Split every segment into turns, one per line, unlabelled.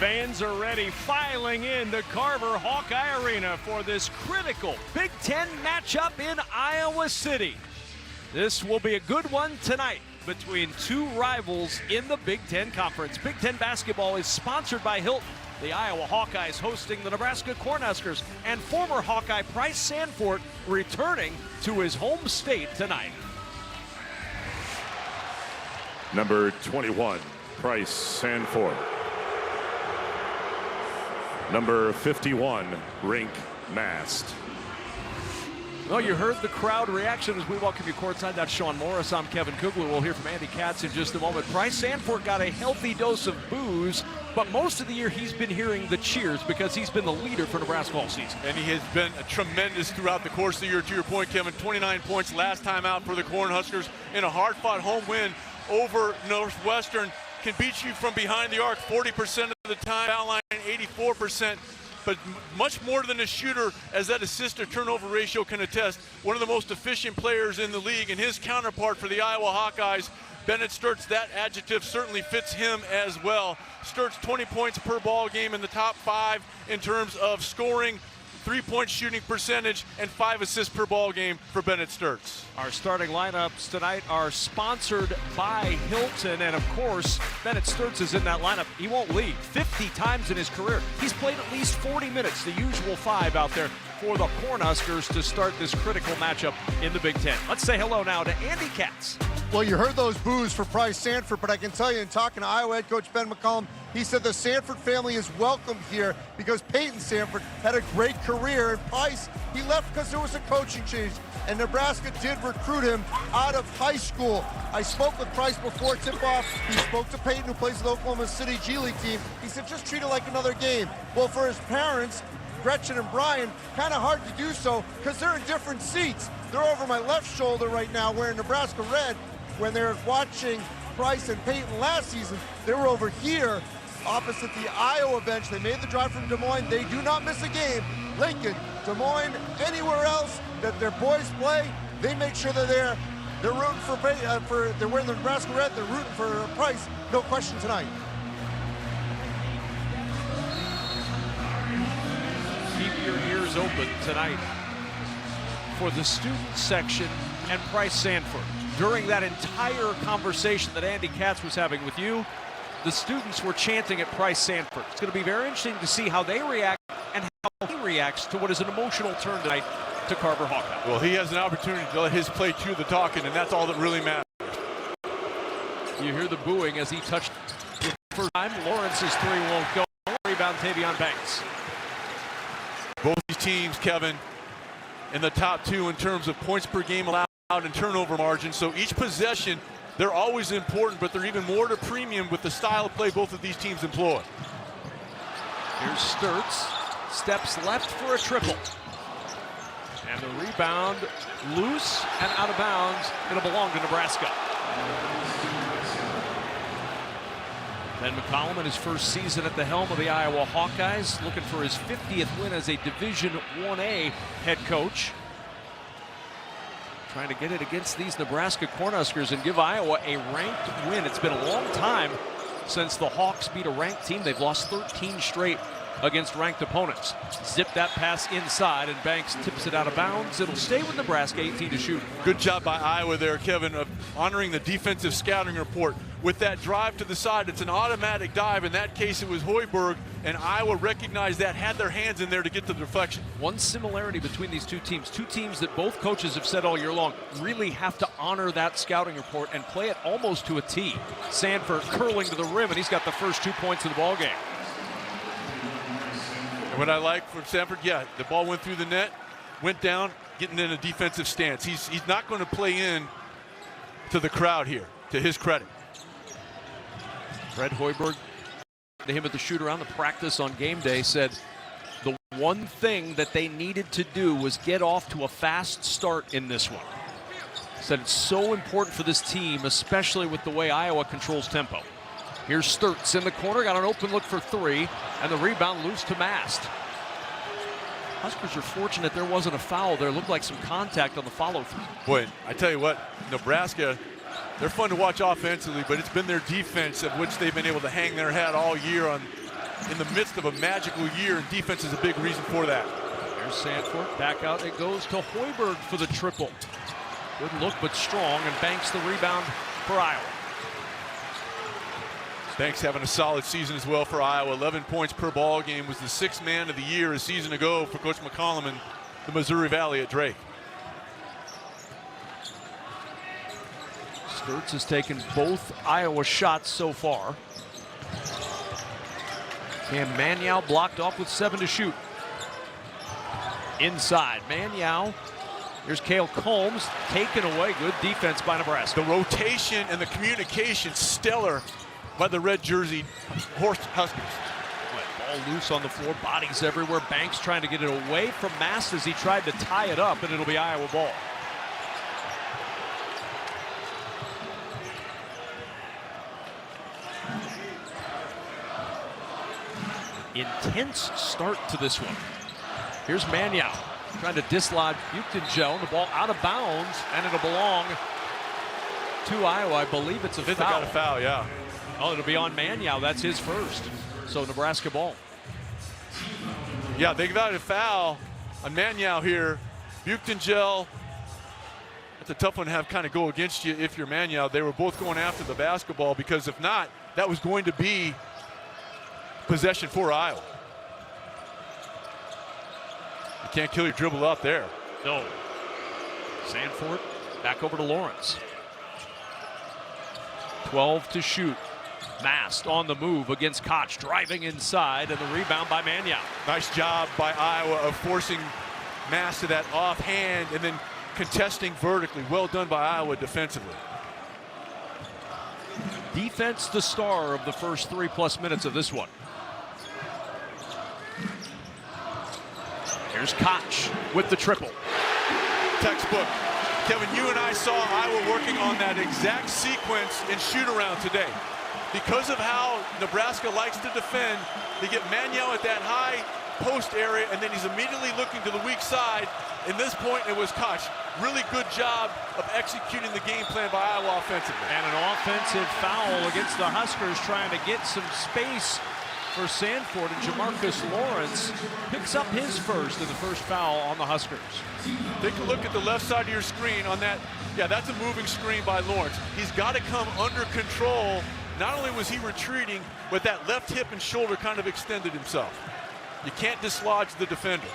Fans are ready, filing into Carver Hawkeye Arena for this critical Big Ten matchup in Iowa City. This will be a good one tonight between two rivals in the Big Ten Conference. Big Ten basketball is sponsored by Hilton. The Iowa Hawkeyes hosting the Nebraska Cornhuskers, and former Hawkeye Price Sanford returning to his home state tonight.
Number 21, Price Sanford. Number 51, Rink Mast.
Well, you heard the crowd reaction as we welcome you courtside. That's Sean Morris. I'm Kevin Kugler. We'll hear from Andy Katz in just a moment. Price Sanford got a healthy dose of boos, but most of the year he's been hearing the cheers because he's been the leader for Nebraska all season.
And he has been tremendous throughout the course of the year. To your point, Kevin, 29 points last time out for the Cornhuskers in a hard-fought home win over Northwestern. Can beat you from behind the arc 40% of the time, foul line 84%, but much more than a shooter, as that assist-to-turnover ratio can attest. One of the most efficient players in the league, and his counterpart for the Iowa Hawkeyes, Bennett Sturtz, that adjective certainly fits him as well. Sturtz 20 points per ball game in the top 5 in terms of scoring, 3-point shooting percentage, and 5 assists per ball game for Bennett Sturtz.
Our starting lineups tonight are sponsored by Hilton, and of course, Bennett Sturtz is in that lineup. He won't leave 50 times in his career. He's played at least 40 minutes, the usual 5 out there for the Cornhuskers to start this critical matchup in the Big Ten. Let's say hello now to Andy Katz.
Well, you heard those boos for Price Sanford, but I can tell you, in talking to Iowa head coach Ben McCollum, he said the Sanford family is welcome here because Peyton Sanford had a great career, and Price, he left because there was a coaching change, and Nebraska did recruit him out of high school. I spoke with Price before tip-off. He spoke to Peyton, who plays for the Oklahoma City G League team. He said, just treat it like another game. Well, for his parents, Gretchen and Brian, kind of hard to do so because they're in different seats. They're over my left shoulder right now wearing Nebraska red. When they're watching Price and Peyton last season, they were over here opposite the Iowa bench. They made the drive from Des Moines. They do not miss a game. Lincoln, Des Moines, anywhere else that their boys play, they make sure they're there. They're rooting they're wearing the Nebraska red. They're rooting for Price. No question tonight.
Keep your ears open tonight for the student section and Price Sanford. During that entire conversation that Andy Katz was having with you, the students were chanting at Price Sanford. It's going to be very interesting to see how they react and how he reacts to what is an emotional turn tonight to Carver Hawkeye.
Well, he has an opportunity to let his play do the talking, and that's all that really matters.
You hear the booing as he touched the first time. Lawrence's 3 won't go. Rebound, Tavion Banks.
Both these teams, Kevin, in the top 2 in terms of points per game allowed and turnover margin. So each possession, they're always important, but they're even more to premium with the style of play both of these teams employ.
Here's Sturtz, steps left for a triple. And the rebound loose and out of bounds. It'll belong to Nebraska. Ben McCollum in his first season at the helm of the Iowa Hawkeyes, looking for his 50th win as a Division 1A head coach. Trying to get it against these Nebraska Cornhuskers and give Iowa a ranked win. It's been a long time since the Hawks beat a ranked team. They've lost 13 straight against ranked opponents. Zip that pass inside, and Banks tips it out of bounds. It'll stay with Nebraska, 18 to shoot.
Good job by Iowa there, Kevin, of honoring the defensive scouting report. With that drive to the side, it's an automatic dive. In that case, it was Hoiberg, and Iowa recognized that, had their hands in there to get the deflection.
One similarity between these two teams that both coaches have said all year long, really have to honor that scouting report and play it almost to a T. Sanford curling to the rim, and he's got the first 2 points of the ball game.
And what I like from Sanford, yeah, the ball went through the net, went down, getting in a defensive stance. He's not going to play in to the crowd here, to his credit.
Fred Hoiberg, to him at the shoot-around, the practice on game day, said the one thing that they needed to do was get off to a fast start in this one. Said it's so important for this team, especially with the way Iowa controls tempo. Here's Sturtz in the corner, got an open look for 3, and the rebound loose to Mast. Huskers are fortunate there wasn't a foul there. Looked like some contact on the follow-through.
Boy, I tell you what, Nebraska, they're fun to watch offensively, but it's been their defense of which they've been able to hang their hat all year on in the midst of a magical year, and defense is a big reason for that.
There's Sanford. Back out it goes to Hoiberg for the triple. Good look, but strong, and Banks the rebound for Iowa.
Banks having a solid season as well for Iowa. 11 points per ball game, was the 6th man of the year a season ago for Coach McCollum and the Missouri Valley at Drake.
Sturtz has taken both Iowa shots so far. Cam Manyow blocked off with 7 to shoot. Inside, Manyow. Here's Cale Combs, taken away. Good defense by Nebraska.
The rotation and the communication stellar by the red jersey Huskers.
Ball loose on the floor, bodies everywhere. Banks trying to get it away from Mast as he tried to tie it up, and it'll be Iowa ball. Intense start to this one. Here's Manyow trying to dislodge Buchtengel. The ball out of bounds, and it'll belong to Iowa. I believe it's a foul.
They got a foul, yeah.
Oh, it'll be on Manyow. That's his first. So Nebraska ball.
Yeah, they got a foul on Manyow here. Buchtengel, that's a tough one to have kind of go against you if you're Manyow. They were both going after the basketball, because if not, that was going to be possession for Iowa. You can't kill your dribble out there.
No. Sanford back over to Lawrence. 12 to shoot. Mast on the move against Koch, driving inside, and the rebound by Manyow.
Nice job by Iowa of forcing Mast to that offhand and then contesting vertically. Well done by Iowa defensively.
Defense the star of the first 3+ minutes of this one. Here's Koch with the triple.
Textbook. Kevin, you and I saw Iowa working on that exact sequence in shoot-around today. Because of how Nebraska likes to defend, they get Manyow at that high post area, and then he's immediately looking to the weak side. In this point, it was Koch. Really good job of executing the game plan by Iowa offensively.
And an offensive foul against the Huskers, trying to get some space for Sanford, and Jamarcus Lawrence picks up his first, and the first foul on the Huskers.
Take a look at the left side of your screen on that. Yeah, that's a moving screen by Lawrence. He's got to come under control. Not only was he retreating, but that left hip and shoulder kind of extended himself. You can't dislodge the defender.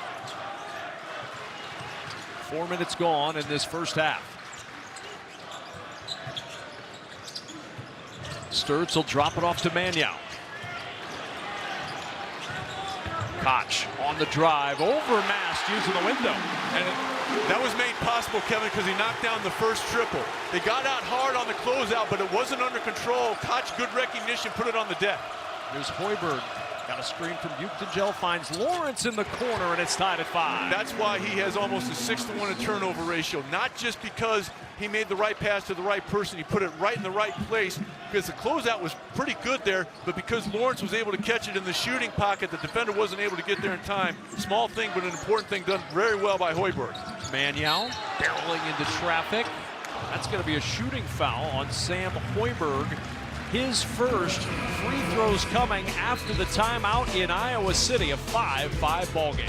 4 minutes gone in this first half. Sturtz will drop it off to Manyow. Koch on the drive, over Mast, using the window.
And that was made possible, Kevin, because he knocked down the first triple. They got out hard on the closeout, but it wasn't under control. Koch, good recognition, put it on the deck.
There's Hoiberg. Got a screen from Buchtengel, finds Lawrence in the corner, and it's tied at 5.
That's why he has almost a 6-to-1 turnover ratio. Not just because he made the right pass to the right person, he put it right in the right place, because the closeout was pretty good there, but because Lawrence was able to catch it in the shooting pocket, the defender wasn't able to get there in time. Small thing, but an important thing, done very well by Hoiberg.
Manyow barreling into traffic. That's going to be a shooting foul on Sam Hoiberg. His first. Free throws coming after the timeout in Iowa City. A 5-5 ball game.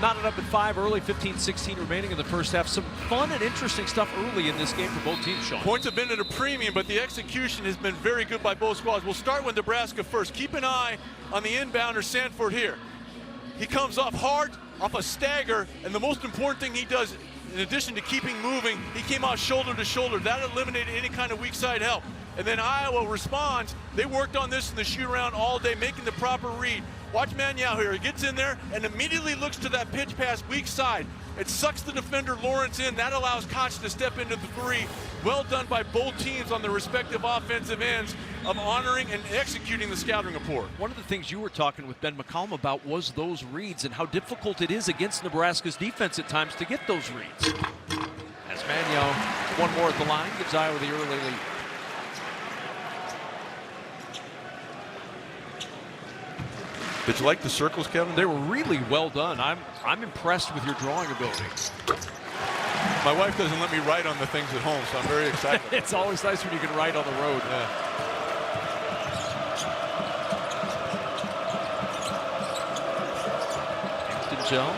Knotted up at 5 early, 15-16 remaining in the first half. Some fun and interesting stuff early in this game for both teams, Sean.
Points have been at a premium, but the execution has been very good by both squads. We'll start with Nebraska first. Keep an eye on the inbounder, Sanford here. He comes off hard, off a stagger, and the most important thing he does, in addition to keeping moving, he came out shoulder to shoulder. That eliminated any kind of weak side help. And then Iowa responds. They worked on this in the shoot-around all day, making the proper read. Watch Manyow here. He gets in there and immediately looks to that pitch pass weak side. It sucks the defender Lawrence in. That allows Koch to step into the three. Well done by both teams on their respective offensive ends of honoring and executing the scouting report. One
of the things you were talking with Ben McCollum about was those reads and how difficult it is against Nebraska's defense at times to get those reads. As Manyow, one more at the line, gives Iowa the early lead.
Did you like the circles, Kevin?
They were really well done. I'm impressed with your drawing ability.
My wife doesn't let me write on the things at home, so I'm very excited.
It's always nice when you can write on the road.
Yeah.
Gel.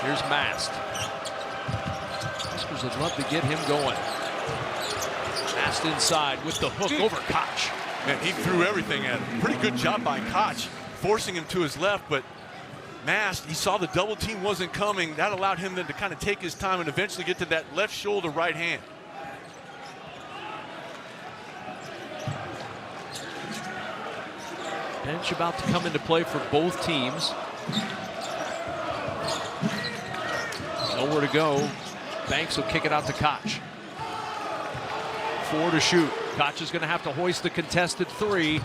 Here's Mast. Huskers would love to get him going. Mast inside with the hook over Koch.
Man, he threw everything at him. Pretty good job by Koch, forcing him to his left, but Mast, he saw the double team wasn't coming. That allowed him then to kind of take his time and eventually get to that left shoulder right hand.
Bench about to come into play for both teams. Nowhere to go. Banks will kick it out to Koch. 4 to shoot. Koch is going to have to hoist the contested 3.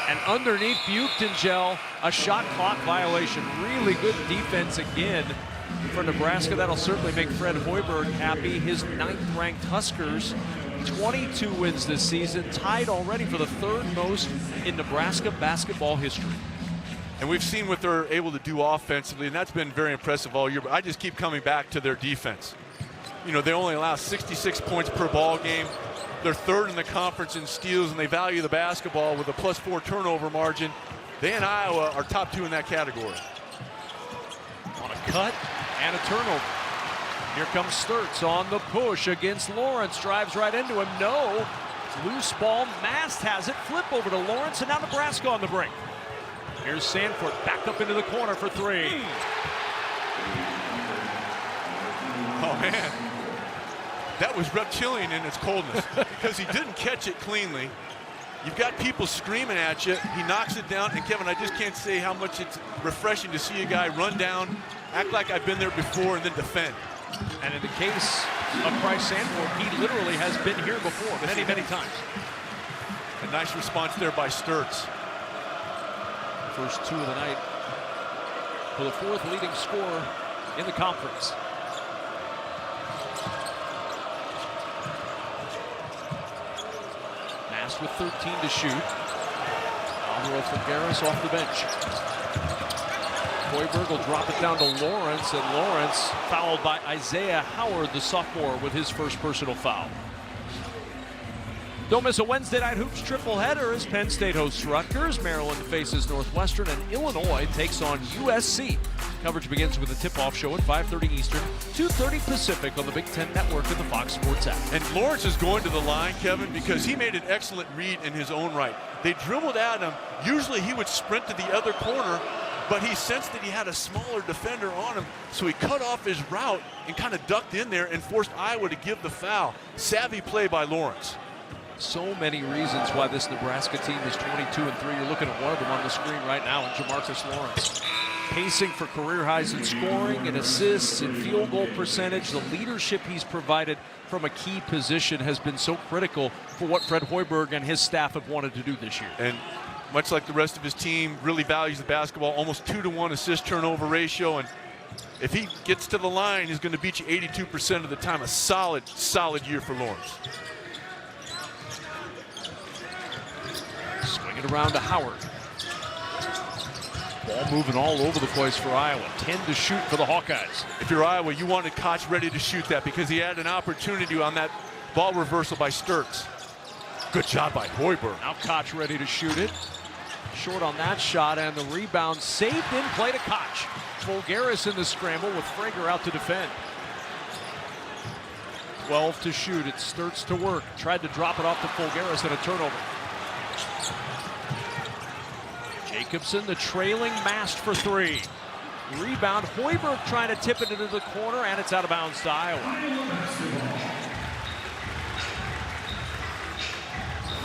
And underneath Buchtengel, a shot clock violation. Really good defense again for Nebraska. That'll certainly make Fred Hoiberg happy. His 9th-ranked Huskers, 22 wins this season, tied already for the 3rd most in Nebraska basketball history.
And we've seen what they're able to do offensively, and that's been very impressive all year. But I just keep coming back to their defense. You know, they only allow 66 points per ball game. They're 3rd in the conference in steals, and they value the basketball with a +4 turnover margin. They and Iowa are top 2 in that category.
On a cut and a turnover. Here comes Sturtz on the push against Lawrence. Drives right into him. No. Loose ball. Mast has it. Flip over to Lawrence, and now Nebraska on the brink. Here's Sanford back up into the corner for 3.
Oh, man. That was reptilian in its coldness because he didn't catch it cleanly. You've got people screaming at you. He knocks it down. And, Kevin, I just can't say how much it's refreshing to see a guy run down, act like I've been there before, and then defend.
And in the case of Price Sanford, he literally has been here before many, many times.
A nice response there by Sturtz.
First 2 of the night for the 4th leading scorer in the conference. Mast with 13 to shoot. Alvaro Figueres off the bench. Hoiberg will drop it down to Lawrence, and Lawrence fouled by Isaiah Howard, the sophomore, with his first personal foul. Don't miss a Wednesday night hoops triple header as Penn State hosts Rutgers, Maryland faces Northwestern, and Illinois takes on USC. Coverage begins with a tip-off show at 5:30 Eastern, 2:30 Pacific on the Big Ten Network and the Fox Sports app.
And Lawrence is going to the line, Kevin, because he made an excellent read in his own right. They dribbled at him. Usually he would sprint to the other corner, but he sensed that he had a smaller defender on him, so he cut off his route and kind of ducked in there and forced Iowa to give the foul. Savvy play by Lawrence.
So many reasons why this Nebraska team is 22-3. You're looking at one of them on the screen right now in Jamarcus Lawrence. Pacing for career highs in scoring and assists and field goal percentage. The leadership he's provided from a key position has been so critical for what Fred Hoiberg and his staff have wanted to do this year.
And much like the rest of his team, really values the basketball, almost 2-to-1 assist turnover ratio. And if he gets to the line, he's going to beat you 82% of the time. A solid year for Lawrence.
Swing it around to Howard. Ball moving all over the place for Iowa. 10 to shoot for the Hawkeyes.
If you're Iowa, you wanted Koch ready to shoot that because he had an opportunity on that ball reversal by Sturtz. Good job by Hoiberg.
Now Koch ready to shoot it. Short on that shot, and the rebound saved in play to Koch. Fulgaris in the scramble with Frager out to defend. 12 to shoot. It Sturtz to work. Tried to drop it off to Fulgaris and a turnover. Jacobson, the trailing Mast for 3. Rebound, Hoiberg trying to tip it into the corner, and it's out of bounds to Iowa.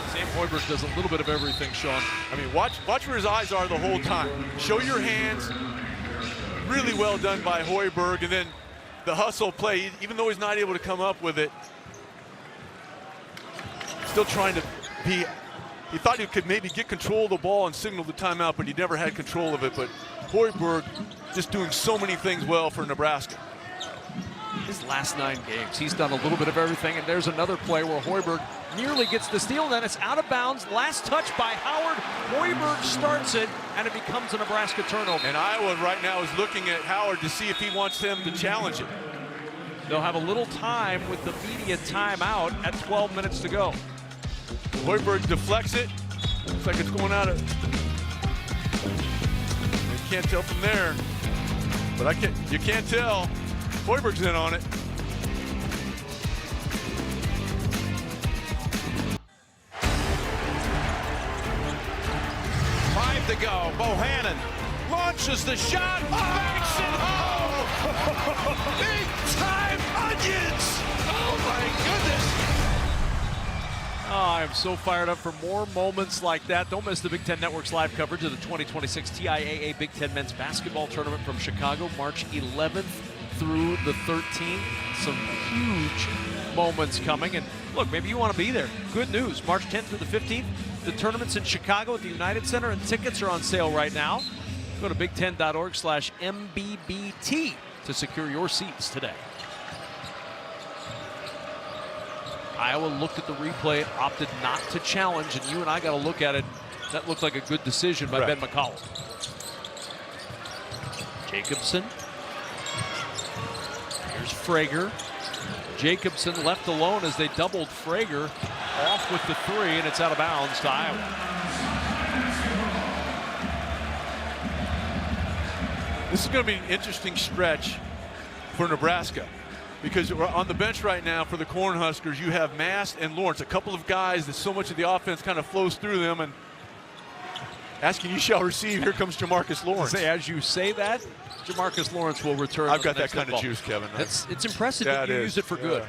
Sam Hoiberg does a little bit of everything, Sean.
I mean, watch where his eyes are the whole time. Show your hands. Really well done by Hoiberg, and then the hustle play, even though he's not able to come up with it, still trying to be. He thought he could maybe get control of the ball and signal the timeout, but he never had control of it. But Hoiberg just doing so many things well for Nebraska.
His last 9 games, he's done a little bit of everything, and there's another play where Hoiberg nearly gets the steal, then it's out of bounds. Last touch by Howard. Hoiberg starts it, and it becomes a Nebraska turnover.
And Iowa right now is looking at Howard to see if he wants him to challenge it.
They'll have a little time with the media timeout at 12 minutes to go.
Hoiberg deflects it. Looks like it's going out of. You can't tell from there, but you can't tell. Hoiberg's in on it.
Five to go. Bohannon launches the shot. Banks it home. Big time onions. Oh my goodness.
Oh, I am so fired up for more moments like that. Don't miss the Big Ten Network's live coverage of the 2026 TIAA Big Ten Men's Basketball Tournament from Chicago, March 11th through the 13th. Some huge moments coming. And look, maybe you want to be there. Good news, March 10th through the 15th, the tournament's in Chicago at the United Center, and tickets are on sale right now. Go to big10.org/MBBT to secure your seats today. Iowa looked at the replay, opted not to challenge, and you and I got to look at it. That looked like a good decision by Ben McCollum. Jacobson. Here's Frager. Jacobson left alone as they doubled Frager. Off with the three, and it's out of bounds to Iowa.
This is going to be an interesting stretch for Nebraska, because we're on the bench right now for the Cornhuskers. You have Mast and Lawrence, a couple of guys that so much of the offense kind of flows through them. And asking, you shall receive. Here comes Jamarcus Lawrence.
As you say that, Jamarcus Lawrence will return.
I've got that kind of juice, Kevin.
It's impressive that you use it for good.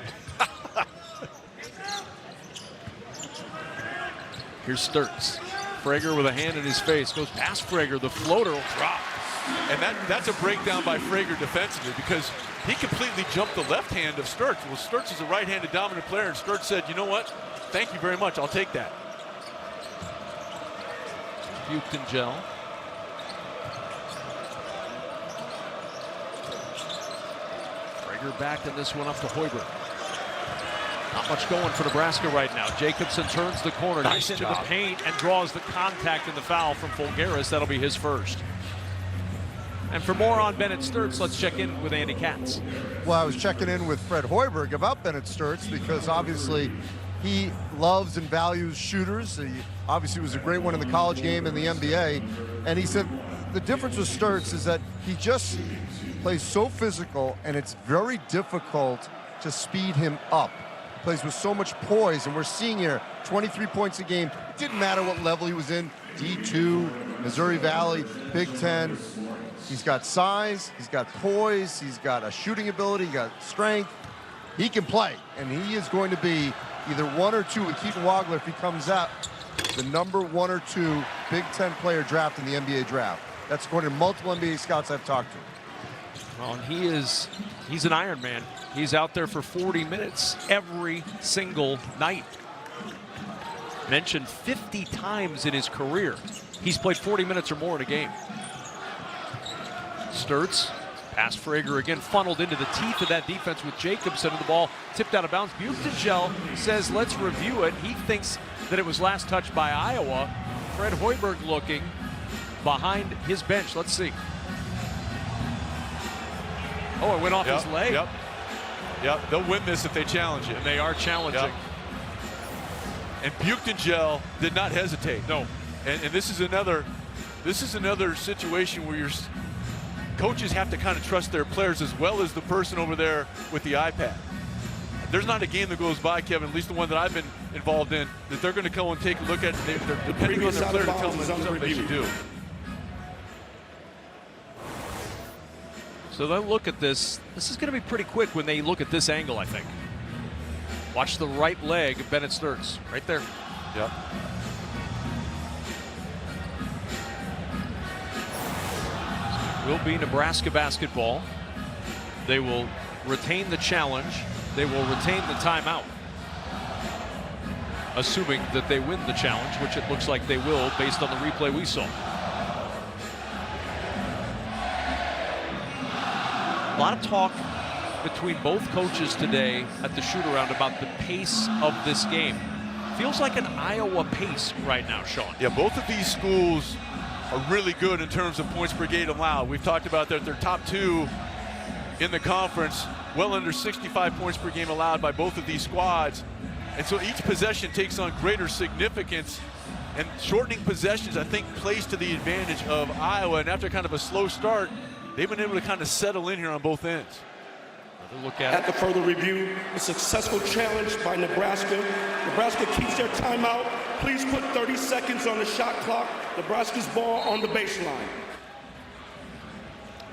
Here's Sturtz. Frager with a hand in his face. Goes past Frager. The floater will drop.
And that's a breakdown by Frager defensively, because he completely jumped the left hand of Sturtz. Well, Sturtz is a right-handed dominant player, and Sturtz said, you know what? Thank you very much. I'll take that.
Buchtengel. Frager back in this one up to Hoiberg. Not much going for Nebraska right now. Jacobson turns the corner,
Nice
into
job.
the paint, and draws the contact and the foul from Fulgaris. That'll be his first. And for more on Bennett Sturtz, let's check in with Andy Katz.
Well, I was checking in with Fred Hoiberg about Bennett Sturtz because obviously he loves and values shooters. He obviously was a great one in the college game and the NBA. And he said the difference with Sturtz is that he just plays so physical, and it's very difficult to speed him up. He plays with so much poise, and we're seeing here 23 points a game. It didn't matter what level he was in, D2, Missouri Valley, Big Ten. He's got size, he's got poise, he's got a shooting ability, he's got strength. He can play, and he is going to be either 1 or 2 with Keaton Wagler if he comes out the number 1 or 2 Big Ten player draft in the NBA draft. That's according to multiple NBA scouts I've talked to.
Well, and he's an Iron Man. He's out there for 40 minutes every single night. Mentioned 50 times in his career he's played 40 minutes or more in a game. Sturtz, past Frager again, funneled into the teeth of that defense with Jacobson, and the ball tipped out of bounds. Buchtengel says, let's review it. He thinks that it was last touched by Iowa. Fred Hoiberg looking behind his bench. Let's see. Oh, it went off his leg.
Yep, they'll win this if they challenge it.
And they are challenging.
Yep. And Buchtengel did not hesitate.
No.
And this is another situation where coaches have to kind of trust their players as well as the person over there with the iPad. There's not a game that goes by, Kevin, at least the one that I've been involved in, that they're going to go and take a look at. They're depending on their player to tell them what they should do.
So they'll look at this. This is going to be pretty quick when they look at this angle, I think. Watch the right leg of Bennett Sturtz. Right there.
Yep.
Will be Nebraska basketball. They will retain the challenge. They will retain the timeout. Assuming that they win the challenge, which it looks like they will based on the replay we saw. A lot of talk between both coaches today at the shoot-around about the pace of this game. Feels like an Iowa pace right now, Sean.
Yeah, both of these schools are really good in terms of points per game allowed. We've talked about that they're top 2 in the conference well under 65 points per game allowed by both of these squads. And so each possession takes on greater significance. And shortening possessions, I think, plays to the advantage of Iowa. And after kind of a slow start, they've been able to kind of settle in here on both ends.
Another look at
the further review, a successful challenge by Nebraska. Nebraska keeps their timeout. Please put 30 seconds on the shot clock. Nebraska's ball on the baseline.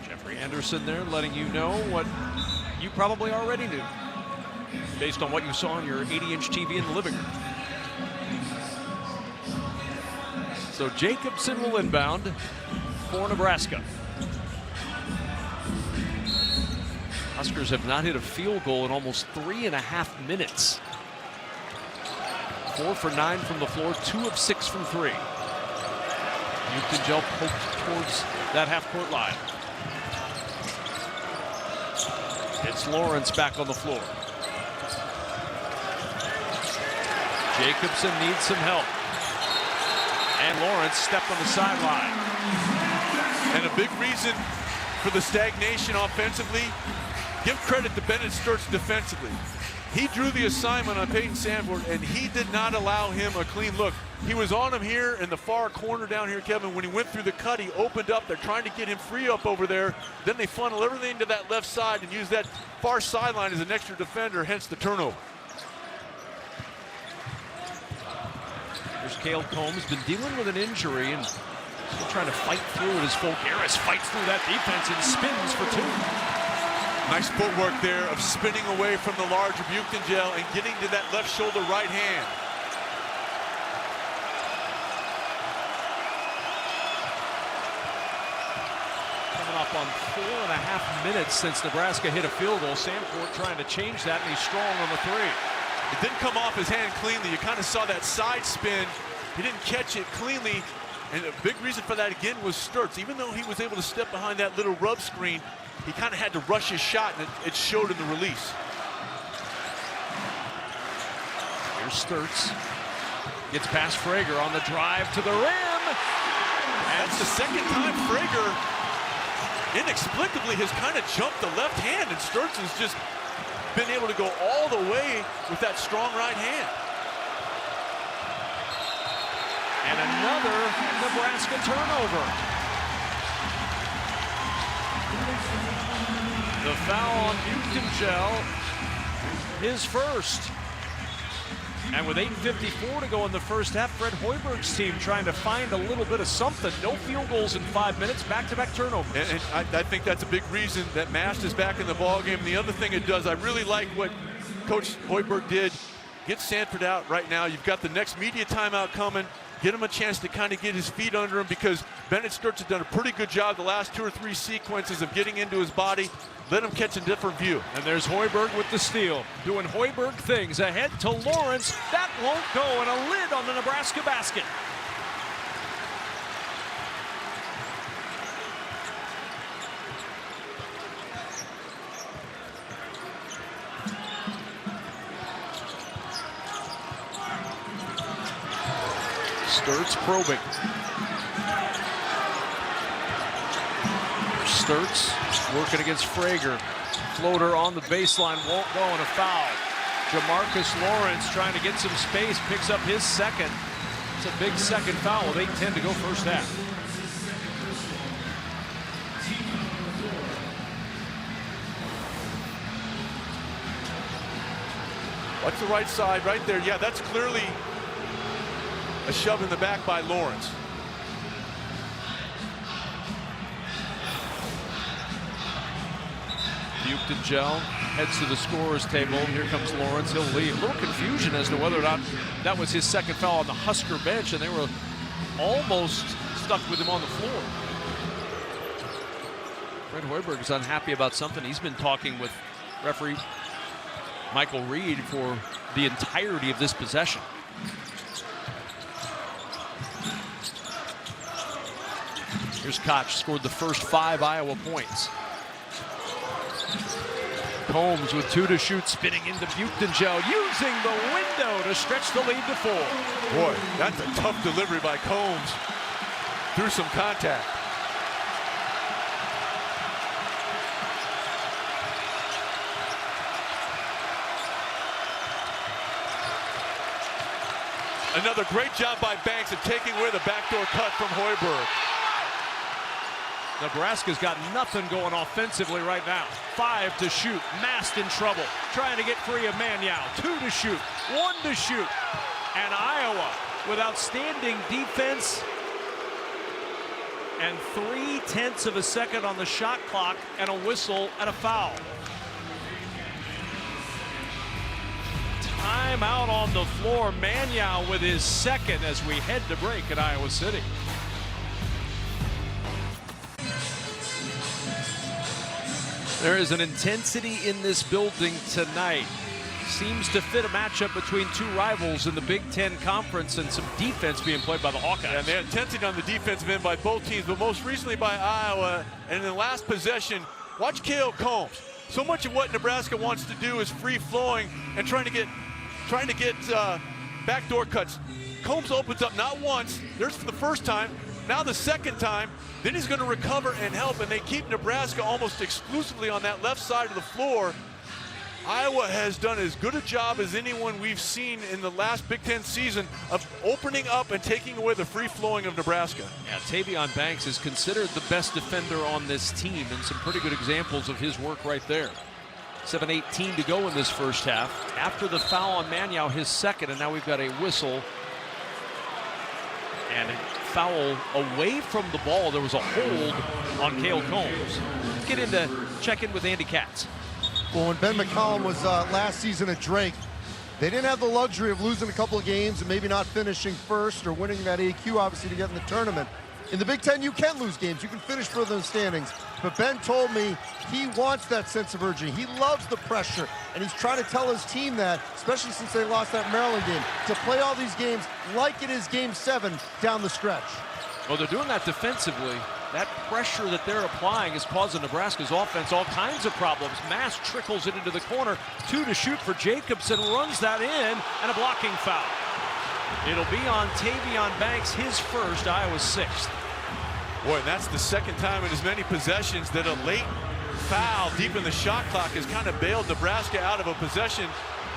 Jeffrey Anderson there letting you know what you probably already knew based on what you saw on your 80-inch TV in the living room. So Jacobson will inbound for Nebraska. Huskers have not hit a field goal in almost 3.5 minutes. 4 for 9 from the floor, 2 of 6 from 3. Buchengel poked towards that half-court line. It's Lawrence back on the floor. Jacobson needs some help. And Lawrence stepped on the sideline.
And a big reason for the stagnation offensively, give credit to Bennett Sturtz defensively. He drew the assignment on Peyton Sandford, and he did not allow him a clean look. He was on him here in the far corner down here, Kevin. When he went through the cut, he opened up. They're trying to get him free up over there. Then they funnel everything to that left side and use that far sideline as an extra defender, hence the turnover.
There's Cale Combs, been dealing with an injury and still trying to fight through it as Fulgaris fights through that defense and spins for 2.
Nice footwork there of spinning away from the larger Buchengel and getting to that left shoulder right hand.
Coming up on 4.5 minutes since Nebraska hit a field goal. Sandford trying to change that, and he's strong on the 3.
It didn't come off his hand cleanly. You kind of saw that side spin. He didn't catch it cleanly. And a big reason for that, again, was Sturtz. Even though he was able to step behind that little rub screen, he kind of had to rush his shot, and it showed in the release.
Here's Sturtz. Gets past Frager on the drive to the rim.
And that's the second time Frager inexplicably has kind of jumped the left hand, and Sturtz has just been able to go all the way with that strong right hand.
And another Nebraska turnover. The foul on Buchengel, his first. And with 8:54 to go in the first half, Fred Hoiberg's team trying to find a little bit of something. No field goals in 5 minutes, back-to-back turnovers.
And I think that's a big reason that Mast is back in the ballgame. And the other thing it does, I really like what Coach Hoiberg did. Get Sandford out right now. You've got the next media timeout coming. Get him a chance to kind of get his feet under him, because Bennett Sturtz has done a pretty good job the last 2 or 3 sequences of getting into his body. Let him catch a different view.
And there's Hoiberg with the steal. Doing Hoiberg things. Ahead to Lawrence. That won't go, and a lid on the Nebraska basket. Sturtz probing. Sturtz working against Frager. Floater on the baseline, won't go, and a foul. Jamarcus Lawrence trying to get some space, picks up his second. It's a big second foul with 8:10 to go first half.
Watch the right side right there. Yeah, that's clearly a shove in the back by Lawrence.
Buchengel heads to the scorer's table. Here comes Lawrence. He'll leave. A little confusion as to whether or not that was his second foul on the Husker bench, and they were almost stuck with him on the floor. Fred Hoiberg is unhappy about something. He's been talking with referee Michael Reed for the entirety of this possession. Here's Koch, scored the first 5 Iowa points. Combs with 2 to shoot, spinning into Buchengel, using the window to stretch the lead to 4.
Boy, that's a tough delivery by Combs through some contact. Another great job by Banks of taking away the backdoor cut from Hoiberg.
Nebraska's got nothing going offensively right now. 5 to shoot. Mast in trouble. Trying to get free of Manyow. 2 to shoot. 1 to shoot. And Iowa with outstanding defense and 0.3 of a second on the shot clock and a whistle and a foul. Timeout on the floor. Manyow with his second as we head to break at Iowa City. There is an intensity in this building tonight. Seems to fit a matchup between two rivals in the Big Ten Conference, and some defense being played by the Hawkeyes.
And they had intensity on the defensive end by both teams, but most recently by Iowa. And in the last possession, watch Cale Combs. So much of what Nebraska wants to do is free-flowing and trying to get backdoor cuts. Combs opens up not once, there's for the first time, now the second time, then he's going to recover and help, and they keep Nebraska almost exclusively on that left side of the floor. Iowa has done as good a job as anyone we've seen in the last Big Ten season of opening up and taking away the free-flowing of Nebraska.
Yeah, Tavion Banks is considered the best defender on this team, and some pretty good examples of his work right there. 7:18 to go in this first half. After the foul on Manyow, his second, and now we've got a whistle and a foul away from the ball. There was a hold on Cale Combs. Let's get into check in with Andy Katz.
Well, when Ben McCollum was last season at Drake, they didn't have the luxury of losing a couple of games and maybe not finishing first or winning that AQ, obviously, to get in the tournament. In the Big Ten, you can lose games. You can finish further in the standings. But Ben told me he wants that sense of urgency. He loves the pressure, and he's trying to tell his team that, especially since they lost that Maryland game, to play all these games like it is Game 7 down the stretch.
Well, they're doing that defensively. That pressure that they're applying is causing Nebraska's offense all kinds of problems. Mast trickles it into the corner. 2 to shoot for Jacobson. Runs that in, and a blocking foul. It'll be on Tavion Banks, his first, Iowa's 6th.
Boy, and that's the second time in as many possessions that a late foul deep in the shot clock has kind of bailed Nebraska out of a possession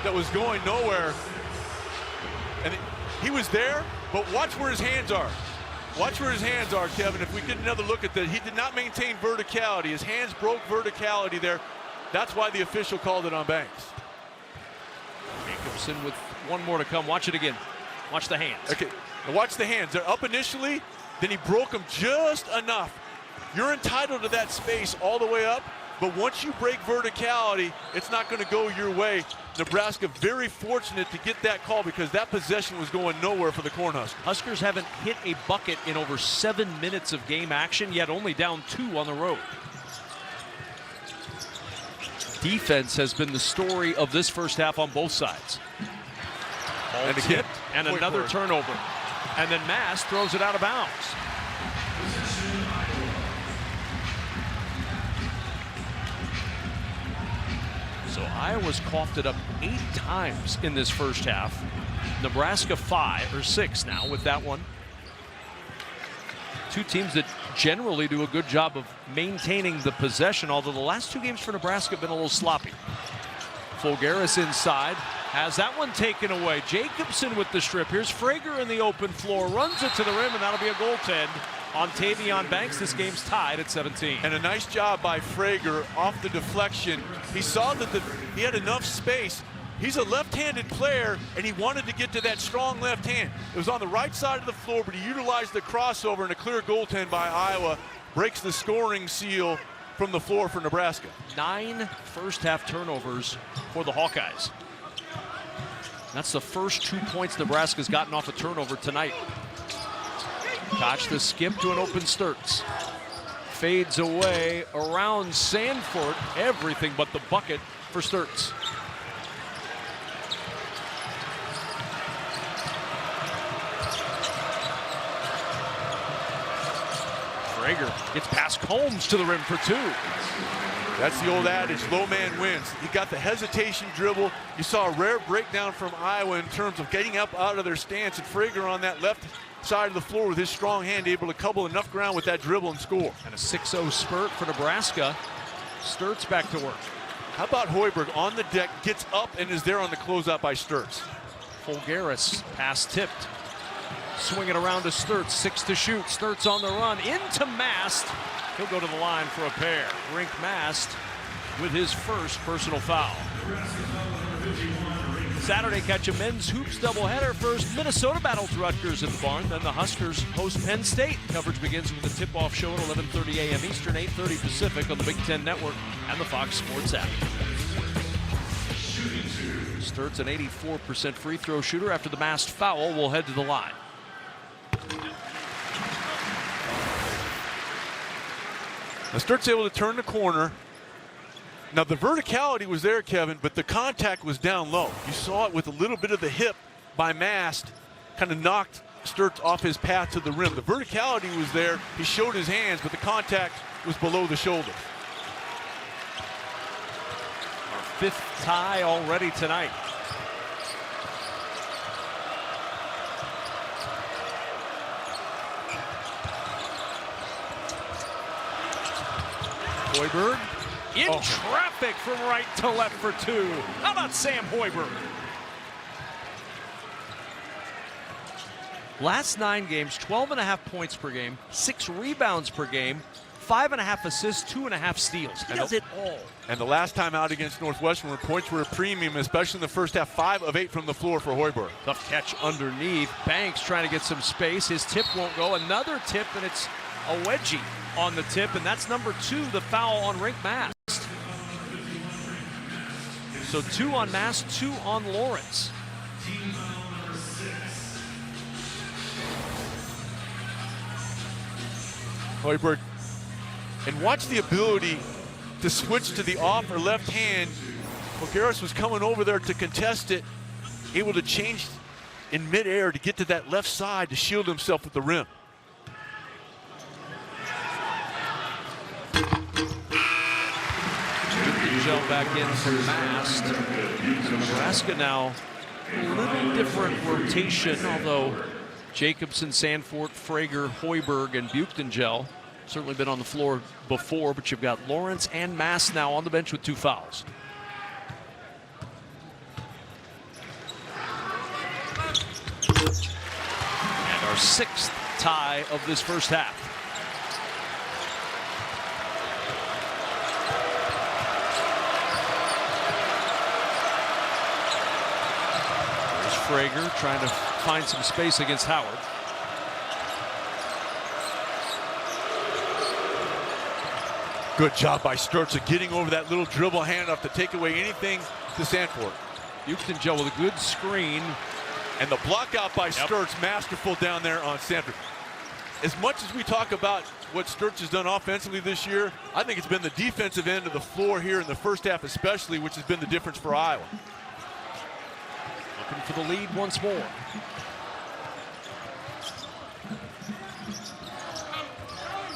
that was going nowhere. And he was there, but watch where his hands are. Watch where his hands are, Kevin. If we get another look at that, he did not maintain verticality. His hands broke verticality there. That's why the official called it on Banks.
Jacobson with one more to come. Watch it again. Watch the hands.
Okay, now watch the hands. They're up initially, then he broke them just enough. You're entitled to that space all the way up, but once you break verticality, it's not going to go your way. Nebraska very fortunate to get that call because that possession was going nowhere for the Cornhuskers.
Huskers haven't hit a bucket in over 7 minutes of game action, yet only down 2 on the road. Defense has been the story of this first half on both sides. Ball
and
tipped,
again,
and another turnover. And then Mast throws it out of bounds. So Iowa's coughed it up 8 times in this first half. Nebraska 5 or 6 now with that one. Two teams that generally do a good job of maintaining the possession, although the last 2 games for Nebraska have been a little sloppy. Fulgaris inside, has that one taken away. Jacobson with the strip. Here's Frager in the open floor, runs it to the rim, and that'll be a goaltend on Tavion Banks. This game's tied at 17.
And a nice job by Frager off the deflection. He saw that he had enough space. He's a left-handed player, and he wanted to get to that strong left hand. It was on the right side of the floor, but he utilized the crossover, and a clear goaltend by Iowa breaks the scoring seal from the floor for Nebraska. 9
first-half turnovers for the Hawkeyes. That's the first 2 points Nebraska's gotten off a turnover tonight. Koch the skip to an open Sturtz. Fades away around Sanford. Everything but the bucket for Sturtz. Frager gets past Combs to the rim for 2.
That's the old adage, low man wins. He got the hesitation dribble. You saw a rare breakdown from Iowa in terms of getting up out of their stance, and Frager on that left side of the floor with his strong hand able to cover enough ground with that dribble and score.
And a 6-0 spurt for Nebraska. Sturtz back to work.
How about Hoiberg on the deck, gets up and is there on the closeout by Sturtz.
Folgaris, pass tipped. Swinging around to Sturtz, 6 to shoot. Sturtz on the run, into Mast. He'll go to the line for a pair. Rink Mast with his first personal foul. Saturday, catch a men's hoops doubleheader. First, Minnesota battles Rutgers at the Barn. Then the Huskers host Penn State. Coverage begins with the tip-off show at 11:30 a.m. Eastern, 8:30 Pacific on the Big Ten Network and the Fox Sports app. Sturtz, an 84% free throw shooter after the Mast foul, will head to the line.
Now Sturtz able to turn the corner. Now the verticality was there, Kevin, but the contact was down low. You saw it with a little bit of the hip by Mast, kind of knocked Sturtz off his path to the rim. The verticality was there. He showed his hands, but the contact was below the shoulder.
Our 5th tie already tonight. Hoiberg in traffic from right to left for 2. How about Sam Hoiberg? Last 9 games, 12.5 points per game, 6 rebounds per game, 5.5 assists, 2.5 steals. He does it all.
And the last time out against Northwestern, where points were a premium, especially in the first half, 5 of 8 from the floor for Hoiberg.
Tough catch underneath. Banks trying to get some space. His tip won't go. Another tip, and it's a wedgie on the tip, and that's number 2, the foul on Rink Mast. So 2 on Mast, 2 on Lawrence.
Hoiberg, and watch the ability to switch to the off or left hand. Folgaris was coming over there to contest it, able to change in midair to get to that left side to shield himself with the rim.
Gel back in for Mast. So Nebraska now a little different rotation, although Jacobson, Sanford, Frager, Hoiberg, and Buchtengel certainly been on the floor before, but you've got Lawrence and Mast now on the bench with 2 fouls. And our 6th tie of this first half. Frager trying to find some space against Howard.
Good job by Sturtz of getting over that little dribble handoff to take away anything to Sanford.
Buchtengel with a good screen.
And the block out by Sturtz, masterful down there on Sanford. As much as we talk about what Sturtz has done offensively this year, I think it's been the defensive end of the floor here in the first half especially, which has been the difference for Iowa.
Looking for the lead once more.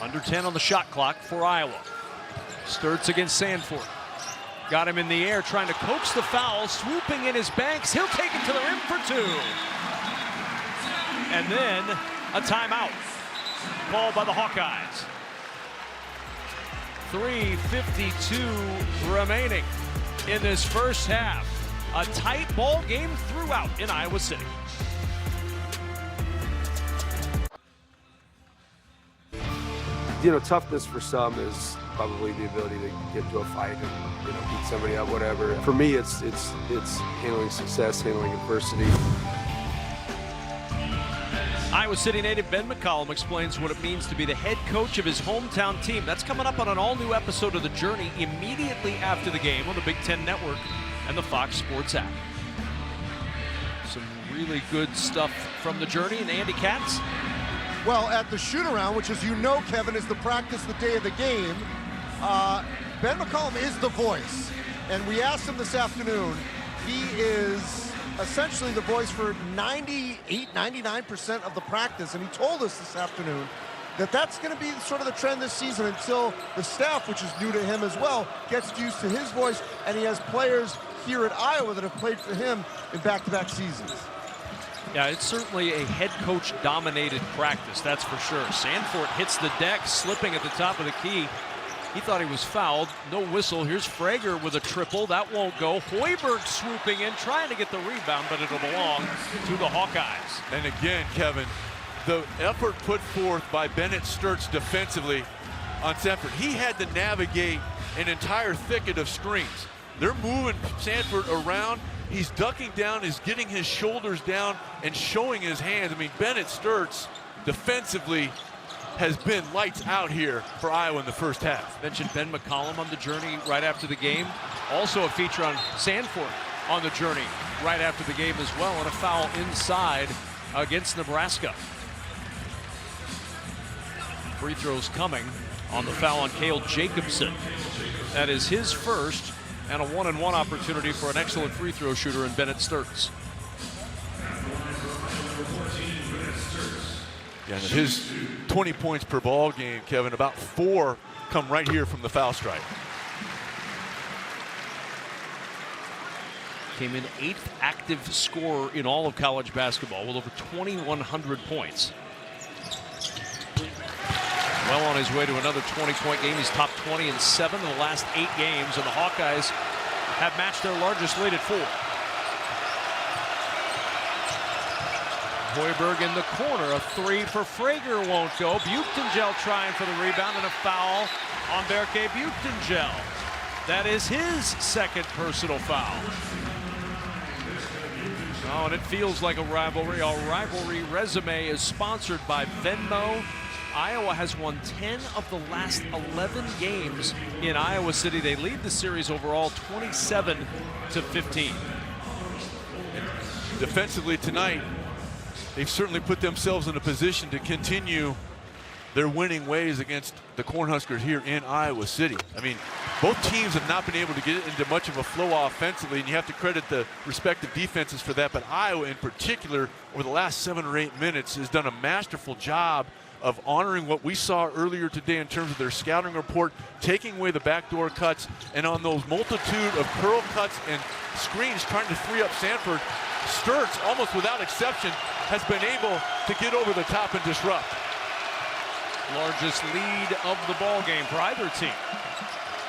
Under 10 on the shot clock for Iowa. Sturtz against Sanford. Got him in the air, trying to coax the foul, swooping in his Banks. He'll take it to the rim for 2. And then a timeout called by the Hawkeyes. 3:52 remaining in this first half. A tight ball game throughout in Iowa City.
You know, toughness for some is probably the ability to get into a fight and, you know, beat somebody up, whatever. For me, it's handling success, handling adversity.
Iowa City native Ben McCollum explains what it means to be the head coach of his hometown team. That's coming up on an all-new episode of The Journey immediately after the game on the Big Ten Network and the Fox Sports app. Some really good stuff from The Journey and Andy Katz.
Well, at the shoot-around, which, as you know, Kevin, is the practice the day of the game, Ben McCollum is the voice. And we asked him this afternoon. He is essentially the voice for 98, 99% of the practice. And he told us this afternoon that that's going to be sort of the trend this season until the staff, which is new to him as well, gets used to his voice. And he has players here at Iowa that have played for him in back-to-back seasons.
Yeah, it's certainly a head coach dominated practice, that's for sure. Sanford hits the deck, slipping at the top of the key. He thought he was fouled. No whistle. Here's Frager with a triple. That won't go. Hoiberg swooping in, trying to get the rebound, but it'll belong to the Hawkeyes.
And again, Kevin, the effort put forth by Bennett Sturts defensively on Sanford. He had to navigate an entire thicket of screens. They're moving Sanford around. He's ducking down, he's getting his shoulders down and showing his hands. I mean, Bennett Sturts defensively has been lights out here for Iowa in the first half.
Mentioned Ben McCollum on the journey right after the game. Also a feature on Sanford on the journey right after the game as well, and a foul inside against Nebraska. Free throws coming on the foul on Cale Jacobson. That is his first, and a 1-and-1 opportunity for an excellent free throw shooter in Bennett Sturts.
Yeah, and his 20 points per ball game, Kevin, about 4 come right here from the foul stripe.
Came in 8th active scorer in all of college basketball with over 2,100 points. Well on his way to another 20-point game. He's top 20 in 7 of the last 8 games, and the Hawkeyes have matched their largest lead at 4. Hoiberg in the corner, a 3 for Frager won't go. Buchtengel trying for the rebound, and a foul on Berke Buchtengel. That is his second personal foul. Oh, and it feels like a rivalry. Our rivalry resume is sponsored by Venmo. Iowa has won 10 of the last 11 games in Iowa City. They lead the series overall 27-15.
And defensively tonight, they've certainly put themselves in a position to continue their winning ways against the Cornhuskers here in Iowa City. I mean, both teams have not been able to get into much of a flow offensively, and you have to credit the respective defenses for that. But Iowa in particular, over the last 7 or 8 minutes, has done a masterful job of honoring what we saw earlier today in terms of their scouting report, taking away the backdoor cuts, and on those multitude of curl cuts and screens trying to free up Sanford, Sturts, almost without exception, has been able to get over the top and disrupt.
Largest lead of the ball game for either team.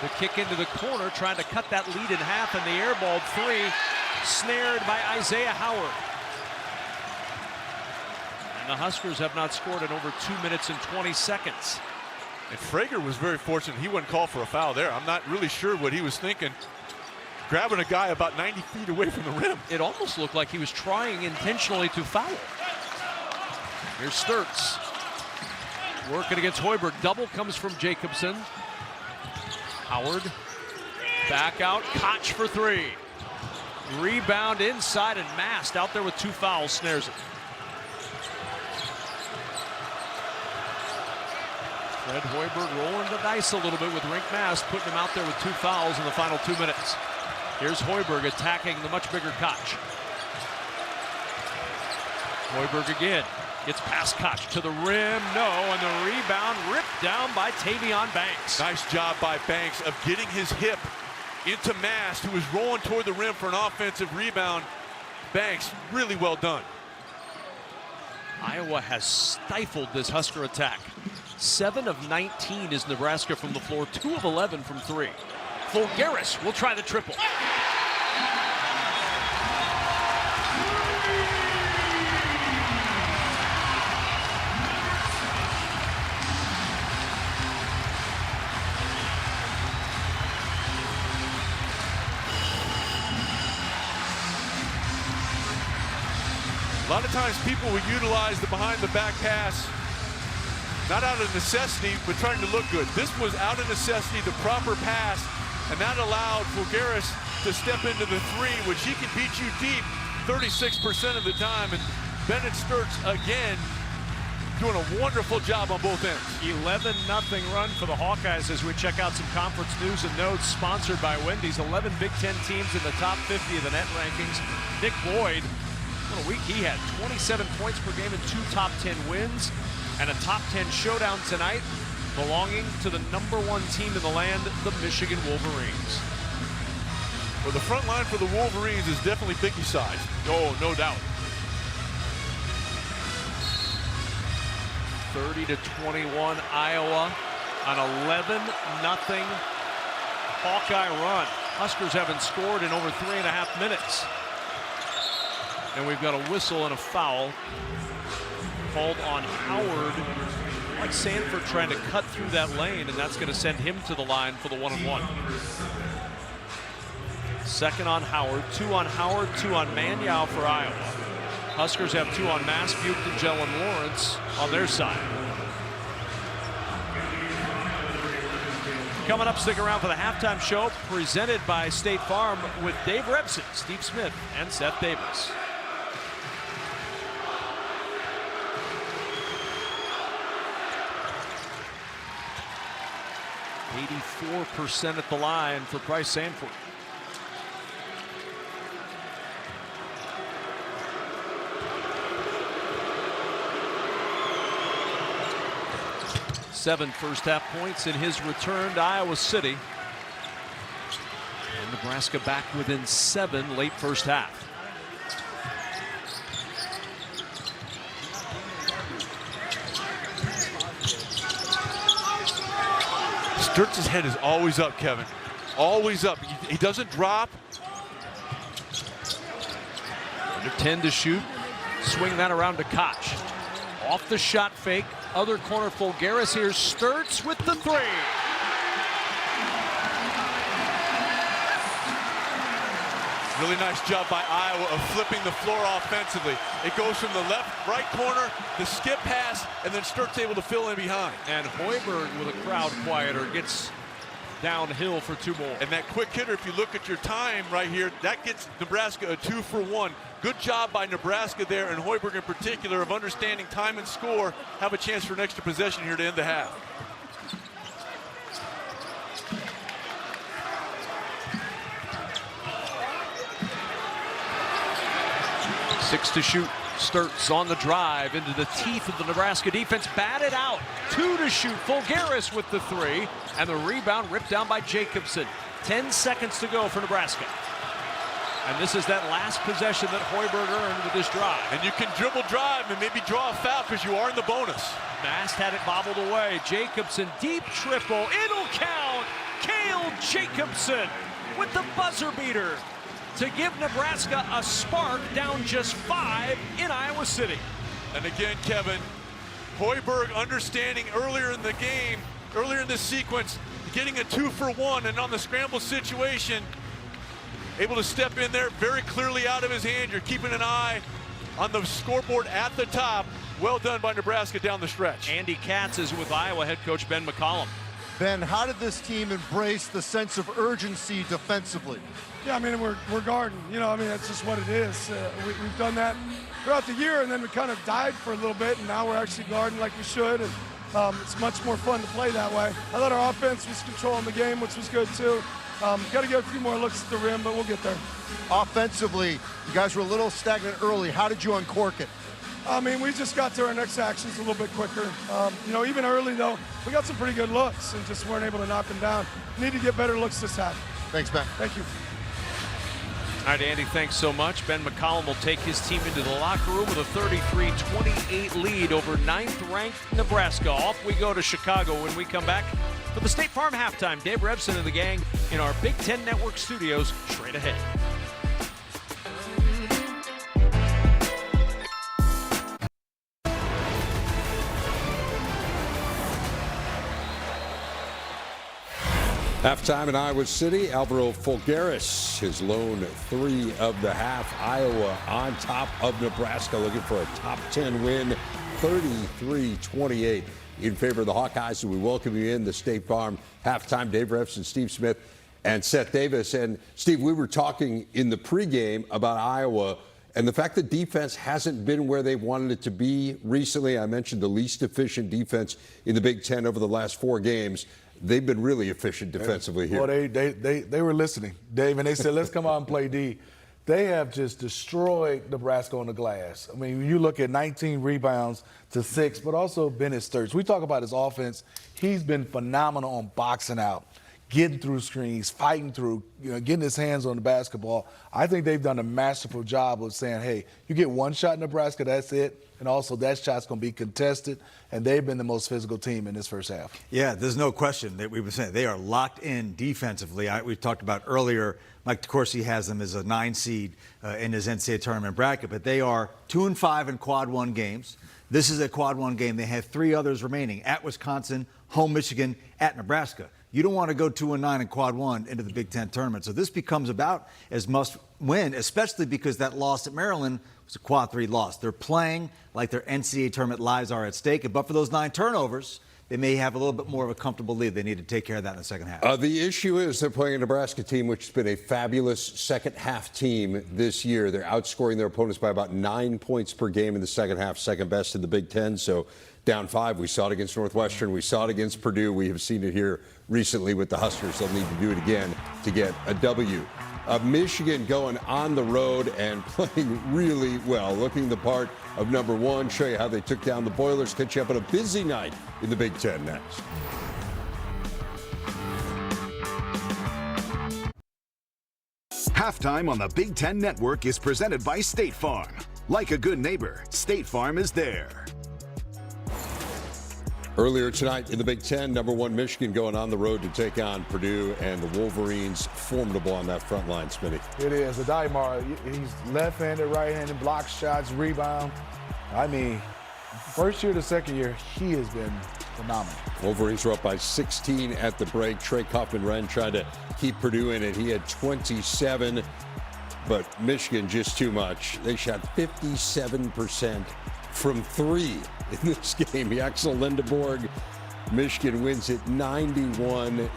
The kick into the corner, trying to cut that lead in half, and the airballed 3, snared by Isaiah Howard. And the Huskers have not scored in over 2 minutes and 20 seconds.
And Frager was very fortunate. He wasn't called for a foul there. I'm not really sure what he was thinking, grabbing a guy about 90 feet away from the rim.
It almost looked like he was trying intentionally to foul. Here's Sturts. Working against Hoiberg. Double comes from Jacobson. Howard. Back out. Koch for 3. Rebound inside, and Mast out there with 2 fouls snares it. Fred Hoiberg rolling the dice a little bit with Rink Mast, putting him out there with 2 fouls in the final 2 minutes. Here's Hoiberg attacking the much bigger Koch. Hoiberg again. Gets past Koch to the rim. No, and the rebound ripped down by Tavion Banks.
Nice job by Banks of getting his hip into Mast, who was rolling toward the rim for an offensive rebound. Banks, really well done.
Iowa has stifled this Husker attack. 7 of 19 is Nebraska from the floor, 2 of 11 from 3. Fulgaris will try the triple.
A lot of times people will utilize the behind-the-back pass, not out of necessity, but trying to look good. This was out of necessity, the proper pass, and that allowed Fulgaris to step into the 3, which he can beat you deep 36% of the time. And Bennett Sturts, again, doing a wonderful job on both ends.
11-0 run for the Hawkeyes as we check out some conference news and notes sponsored by Wendy's. 11 Big Ten teams in the top 50 of the net rankings. Nick Boyd, what a week he had. 27 points per game and 2 top 10 wins. And a top 10 showdown tonight belonging to the #1 team in the land, the Michigan Wolverines.
Well, the front line for the Wolverines is definitely biggie size. Oh, no doubt.
30-21 Iowa. An 11-0 Hawkeye run. Huskers haven't scored in over 3.5 minutes. And we've got a whistle and a foul called on Howard. Like Sanford trying to cut through that lane, and that's going to send him to the line for the 1-and-1. Second on Howard, 2 on Howard, 2 on Manyao for Iowa. Huskers have 2 on Mass, Butte, and Jalen Lawrence on their side. Coming up, stick around for the halftime show presented by State Farm with Dave Rebson, Steve Smith, and Seth Davis. 84% at the line for Price Sanford. Seven first-half points in his return to Iowa City. And Nebraska back within 7 late first half.
Sturtz's head is always up, Kevin. Always up. He doesn't drop.
Under 10 to shoot. Swing that around to Koch. Off the shot fake. Other corner, Fulgaris. Here's Sturtz with the 3.
Really nice job by Iowa of flipping the floor offensively. It goes from the right corner, the skip pass, and then Sturtz able to fill in behind.
And Hoiberg with a crowd quieter gets downhill for 2 more.
And that quick hitter, if you look at your time right here, that gets Nebraska a 2-for-1. Good job by Nebraska there, and Hoiberg in particular, of understanding time and score, have a chance for an extra possession here to end the half.
Six to shoot. Sturtz on the drive into the teeth of the Nebraska defense. Batted out. 2 to shoot. Fulgaris with the 3. And the rebound ripped down by Jacobson. 10 seconds to go for Nebraska. And this is that last possession that Hoiberg earned with this drive.
And you can dribble drive and maybe draw a foul because you are in the bonus.
Mast had it bobbled away. Jacobson, deep triple. It'll count. Cale Jacobson with the buzzer beater to give Nebraska a spark, down just 5 in Iowa City.
And again, Kevin, Hoiberg understanding earlier in the game, earlier in this sequence, getting a 2-for-1, and on the scramble situation, able to step in there very clearly out of his hand. You're keeping an eye on the scoreboard at the top. Well done by Nebraska down the stretch.
Andy Katz is with Iowa head coach Ben McCollum.
Ben, how did this team embrace the sense of urgency defensively?
Yeah, I mean, we're guarding. You know, I mean, that's just what it is. We've done that throughout the year, and then we kind of died for a little bit, and now we're actually guarding like we should, and it's much more fun to play that way. I thought our offense was controlling the game, which was good too. Got to get a few more looks at the rim, but we'll get there.
Offensively, you guys were a little stagnant early. How did you uncork it?
I mean, we just got to our next actions a little bit quicker. You know, even early, though, we got some pretty good looks and just weren't able to knock them down. Need to get better looks this half.
Thanks, Ben.
Thank you.
All right, Andy, thanks so much. Ben McCollum will take his team into the locker room with a 33-28 lead over 9th-ranked Nebraska. Off we go to Chicago when we come back for the State Farm halftime. Dave Rebson and the gang in our Big Ten Network studios straight ahead.
Halftime in Iowa City, Alvaro Fulgaris, his lone 3 of the half. Iowa on top of Nebraska, looking for a top 10 win, 33-28 in favor of the Hawkeyes. So we welcome you in the State Farm halftime. Dave Rebson, Steve Smith, and Seth Davis. And Steve, we were talking in the pregame about Iowa and the fact that defense hasn't been where they wanted it to be recently. I mentioned the least efficient defense in the Big Ten over the last 4 games. They've been really efficient defensively here.
Well, they were listening, Dave, and they said, let's come out and play D. They have just destroyed Nebraska on the glass. I mean, you look at 19 rebounds to 6, but also Bennett Sturtz. We talk about his offense. He's been phenomenal on boxing out, getting through screens, fighting through, getting his hands on the basketball. I think they've done a masterful job of saying, hey, you get one shot in Nebraska, that's it. And also that shot's going to be contested, and they've been the most physical team in this first half.
Yeah, there's no question that we've been saying they are locked in defensively. We talked about earlier, Mike DeCourcy has them as a 9 seed in his NCAA tournament bracket, but they are 2-5 in quad 1 games. This is a quad 1 game. They have 3 others remaining: at Wisconsin, home Michigan, at Nebraska. You don't want to go 2-9 in quad 1 into the Big Ten tournament. So this becomes about as must win, especially because that loss at Maryland was a quad 3 loss. They're playing like their NCAA tournament lives are at stake. But for those 9 turnovers, they may have a little bit more of a comfortable lead. They need to take care of that in the second half.
The issue is they're playing a Nebraska team which has been a fabulous second half team this year. They're outscoring their opponents by about 9 points per game in the second half, second best in the Big Ten. So down 5. We saw it against Northwestern. We saw it against Purdue. We have seen it here recently with the Huskers. They'll need to do it again to get a W. Michigan going on the road and playing really well, looking the part of number 1. Show you how they took down the Boilers. Catch you up on a busy night in the Big Ten next.
Halftime on the Big Ten Network is presented by State Farm. Like a good neighbor, State Farm is there.
Earlier tonight in the Big Ten, number 1 Michigan going on the road to take on Purdue, and the Wolverines formidable on that front line, Smitty.
It is. Adayemar, he's left-handed, right-handed, block shots, rebound. I mean, first year to second year, he has been phenomenal.
Wolverines were up by 16 at the break. Trey Kaufman-Renn tried to keep Purdue in it. He had 27, but Michigan just too much. They shot 57% from 3 in this game. Axel Lindeborg, Michigan wins it 91-80.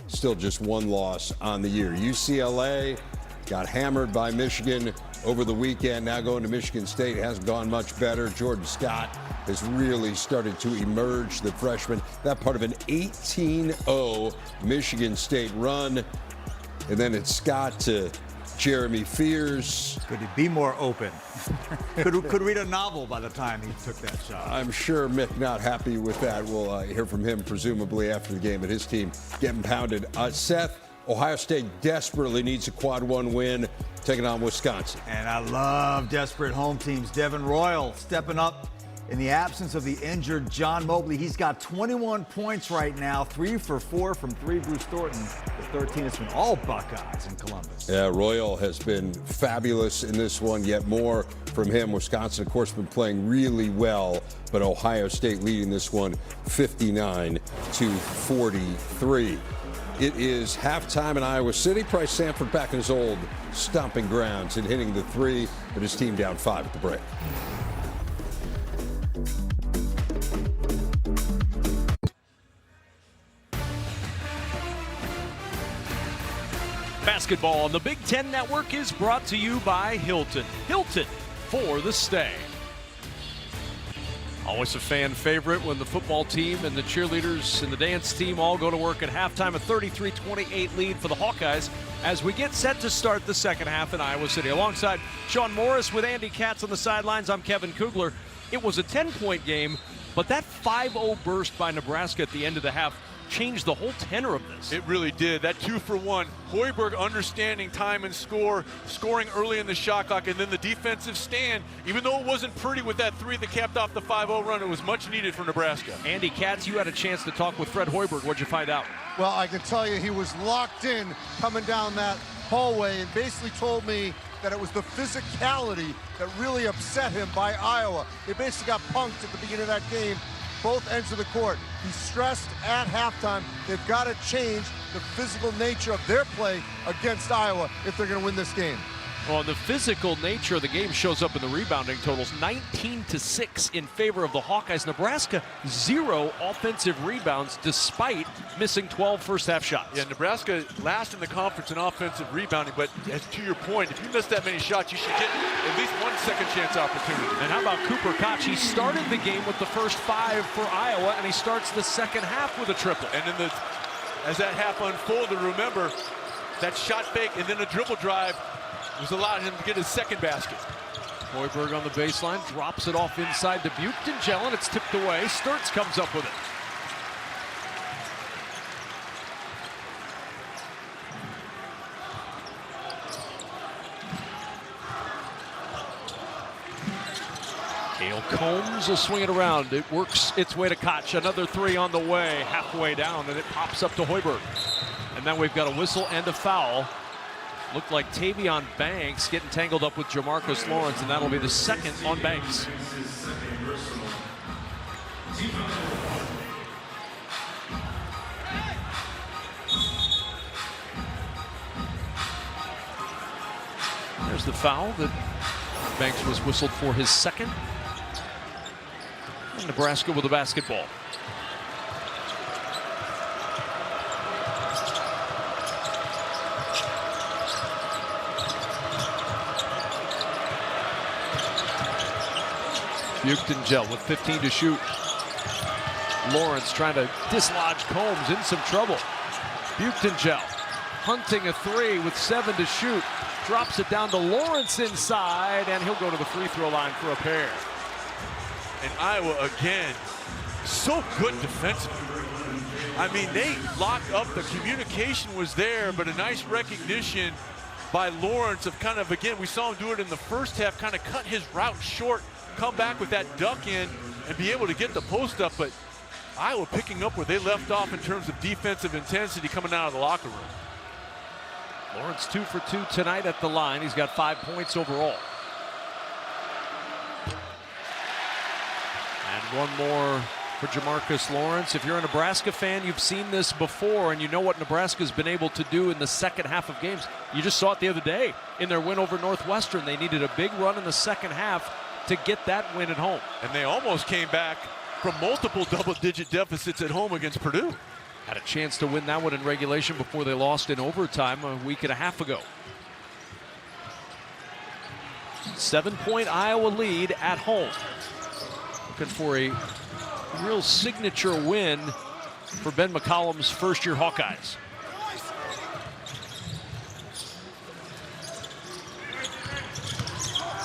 Still just 1 loss on the year. UCLA got hammered by Michigan over the weekend. Now going to Michigan State. It hasn't gone much better. Jordan Scott has really started to emerge, the freshman. That part of an 18-0 Michigan State run. And then it's Scott to Jeremy Fears.
Could he be more open? could read a novel by the time he took that shot.
I'm sure Mick not happy with that. We'll hear from him presumably after the game, but his team getting pounded. Seth, Ohio State desperately needs a quad 1 win, taking on Wisconsin.
And I love desperate home teams. Devin Royal stepping up in the absence of the injured John Mobley. He's got 21 points right now, 3 for 4 from 3. Bruce Thornton, the 13 has been all Buckeyes in Columbus.
Yeah, Royal has been fabulous in this one, yet more from him. Wisconsin, of course, been playing really well, but Ohio State leading this one 59-43. It is halftime in Iowa City. Price Sanford back in his old stomping grounds and hitting the 3, but his team down 5 at the break.
Basketball on the Big Ten Network is brought to you by Hilton. Hilton for the stay. Always a fan favorite when the football team and the cheerleaders and the dance team all go to work at halftime. A 33-28 lead for the Hawkeyes as we get set to start the second half in Iowa City. Alongside Sean Morris with Andy Katz on the sidelines, I'm Kevin Kugler. It was a 10-point game, but that 5-0 burst by Nebraska at the end of the half changed the whole tenor of this.
It really did. That 2-for-1. Hoiberg understanding time and scoring early in the shot clock, and then the defensive stand. Even though it wasn't pretty with that 3 that capped off the 5-0 run, it was much needed for Nebraska.
Andy Katz, you had a chance to talk with Fred Hoiberg. What'd you find out?
Well, I can tell you he was locked in coming down that hallway and basically told me that it was the physicality that really upset him by Iowa. They basically got punked at the beginning of that game, both ends of the court. He stressed at halftime they've got to change the physical nature of their play against Iowa if they're going to win this game.
Well, the physical nature of the game shows up in the rebounding totals. 19-6 in favor of the Hawkeyes. Nebraska, 0 offensive rebounds despite missing 12 first-half shots.
Yeah, Nebraska last in the conference in offensive rebounding, but as to your point, if you miss that many shots, you should get at least 1 second-chance opportunity.
And how about Cooper Koch? He started the game with the first 5 for Iowa, and he starts the second half with a triple.
And then as that half unfolded, remember, that shot fake and then a dribble drive was allowing him to get his second basket.
Hoiberg on the baseline, drops it off inside to Buchten. It's tipped away. Sturtz comes up with it. Cale Combs will swing it around. It works its way to Koch. Another three on the way, halfway down, and it pops up to Hoiberg. And then we've got a whistle and a foul. Looked like Tavion Banks getting tangled up with Jamarcus Lawrence, and that'll be the second on Banks. There's the foul that Banks was whistled for his second. And Nebraska with the basketball. Buchtengel with 15 to shoot. Lawrence trying to dislodge Combs, in some trouble. Buchtengel hunting a three with 7 to shoot. Drops it down to Lawrence inside, and he'll go to the free throw line for a pair.
And Iowa again, so good defensively. I mean, they locked up, the communication was there, but a nice recognition by Lawrence of kind of, again, we saw him do it in the first half, kind of cut his route short, come back with that duck in and be able to get the post up. But Iowa picking up where they left off in terms of defensive intensity coming out of the locker room.
Lawrence 2 for 2 tonight at the line. He's got 5 points overall. And one more for Jamarcus Lawrence. If you're a Nebraska fan, you've seen this before, and you know what Nebraska's been able to do in the second half of games. You just saw it the other day in their win over Northwestern. They needed a big run in the second half to get that win at home.
And they almost came back from multiple double-digit deficits at home against Purdue.
Had a chance to win that one in regulation before they lost in overtime a week and a half ago. 7-point Iowa lead at home. Looking for a real signature win for Ben McCollum's first-year Hawkeyes.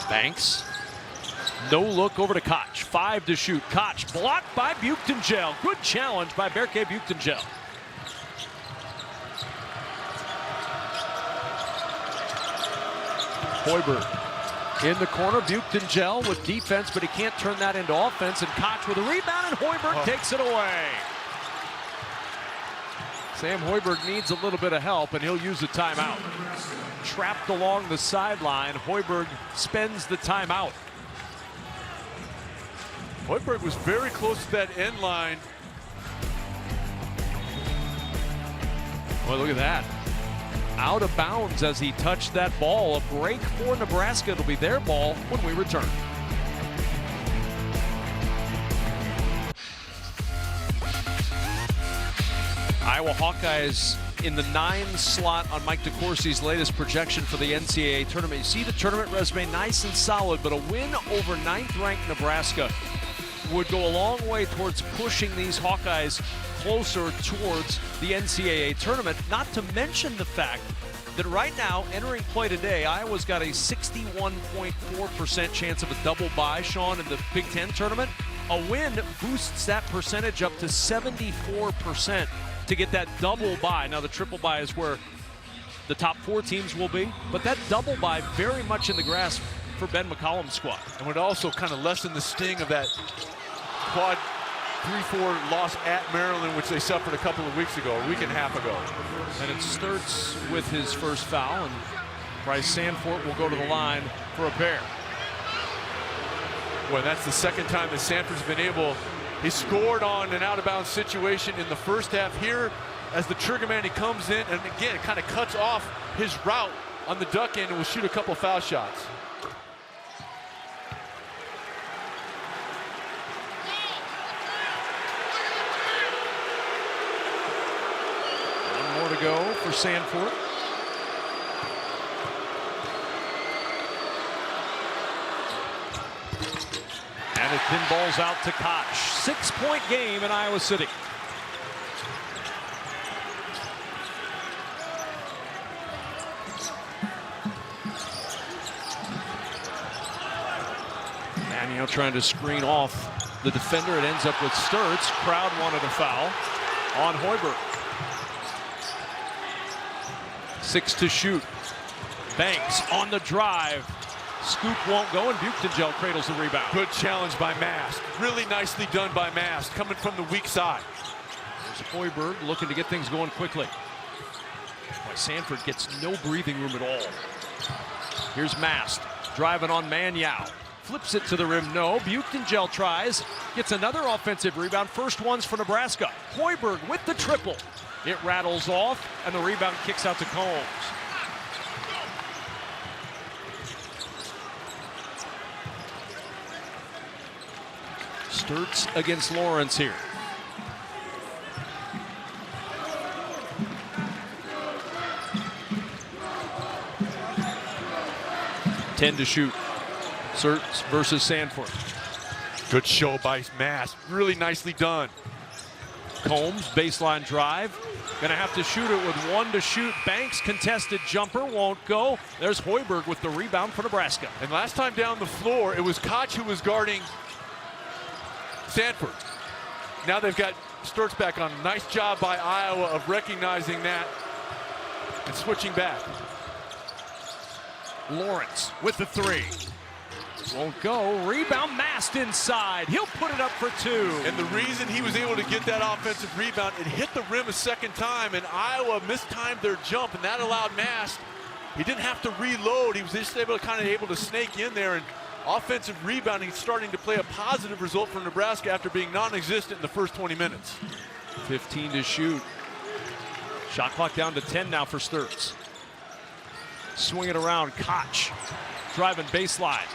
Banks. No look over to Koch. 5 to shoot. Koch blocked by Buchtengel. Good challenge by Berke Buchtengel. Hoiberg in the corner. Buchtengel with defense, but he can't turn that into offense. And Koch with a rebound, and Hoiberg takes it away. Sam Hoiberg needs a little bit of help, and he'll use a timeout. Trapped along the sideline, Hoiberg spends the timeout.
Hoiberg was very close to that end line.
Well, look at that. Out of bounds as he touched that ball. A break for Nebraska. It'll be their ball when we return. Iowa Hawkeyes in the 9 slot on Mike DeCourcy's latest projection for the NCAA tournament. You see the tournament resume nice and solid, but a win over 9th-ranked Nebraska would go a long way towards pushing these Hawkeyes closer towards the NCAA tournament, not to mention the fact that right now, entering play today, Iowa's got a 61.4% chance of a double bye, Sean, in the Big Ten tournament. A win boosts that percentage up to 74% to get that double bye. Now, the triple bye is where the top 4 teams will be, but that double bye very much in the grasp for Ben McCollum's squad.
And would also kind of lessen the sting of that quad 3-4 loss at Maryland, which they suffered a couple of weeks ago, a week and a half ago.
And it starts with his first foul, and Bryce Sanford will go to the line for a pair.
Boy, that's the second time that Sanford's been able. He scored on an out-of-bounds situation in the first half. Here, as the trigger man, he comes in, and again, kind of cuts off his route on the duck end and will shoot a couple foul shots.
To go for Sanford. And it pinballs out to Koch. 6-point game in Iowa City. Manio trying to screen off the defender. It ends up with Sturtz. Crowd wanted a foul on Hoiberg. 6 to shoot. Banks on the drive. Scoop won't go, and Buchtengel cradles the rebound.
Good challenge by Mast. Really nicely done by Mast, coming from the weak side.
There's Hoiberg looking to get things going quickly. Boy, Sanford gets no breathing room at all. Here's Mast driving on Manyao. Flips it to the rim, no. Buchtengel tries, gets another offensive rebound. First ones for Nebraska. Hoiberg with the triple. It rattles off, and the rebound kicks out to Combs. Sturts against Lawrence here. Ten to shoot. Sturts versus Sanford.
Good show by Mast. Really nicely done.
Combs, baseline drive. Gonna have to shoot it with one to shoot. Banks, contested jumper, won't go. There's Hoiberg with the rebound for Nebraska.
And last time down the floor, it was Koch who was guarding Sanford. Now they've got Sturts back on. Nice job by Iowa of recognizing that and switching back.
Lawrence with the three. Won't go. Rebound, Mast inside. He'll put it up for two.
And the reason he was able to get that offensive rebound, it hit the rim a second time, and Iowa mistimed their jump, and that allowed Mast. He didn't have to reload. He was just able to snake in there, and offensive rebounding starting to play a positive result for Nebraska after being non-existent in the first 20 minutes.
15 to shoot. Shot clock down to 10 now for Sturts. Swing it around, Koch. Driving baseline.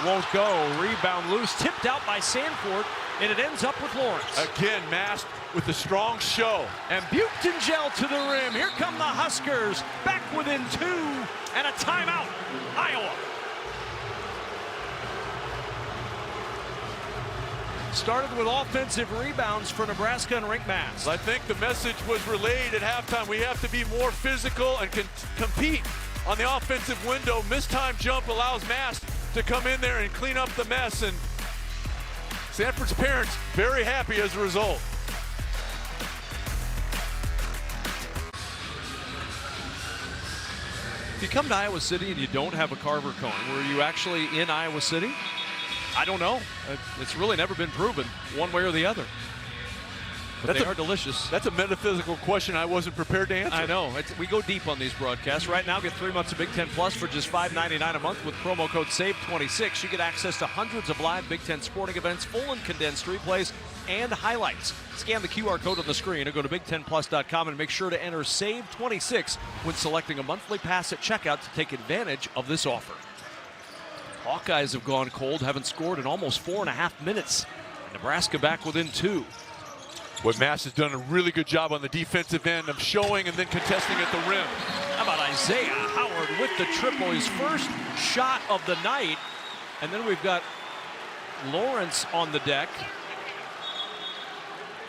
Won't go. Rebound loose. Tipped out by Sanford, and it ends up with Lawrence.
Again, Mast with the strong show.
And Buchtengel to the rim. Here come the Huskers. Back within two, and a timeout. Iowa. Started with offensive rebounds for Nebraska and Rick Mast.
I think the message was relayed at halftime. We have to be more physical and compete on the offensive window. Mistimed jump allows Mast to come in there and clean up the mess, and Sanford's parents very happy as a result.
If you come to Iowa City and you don't have a Carver cone, were you actually in Iowa City? I don't know. It's really never been proven one way or the other. But they are delicious.
That's a metaphysical question I wasn't prepared to answer.
I know. We go deep on these broadcasts. Right now, get 3 months of Big Ten Plus for just $5.99 a month with promo code SAVE26. You get access to hundreds of live Big Ten sporting events, full and condensed replays, and highlights. Scan the QR code on the screen or go to BigTenPlus.com and make sure to enter SAVE26 when selecting a monthly pass at checkout to take advantage of this offer. Hawkeyes have gone cold, haven't scored in almost 4.5 minutes. Nebraska back within two.
What Mast has done a really good job on the defensive end of showing and then contesting at the rim.
How about Isaiah Howard with the triple, his first shot of the night. And then we've got Lawrence on the deck.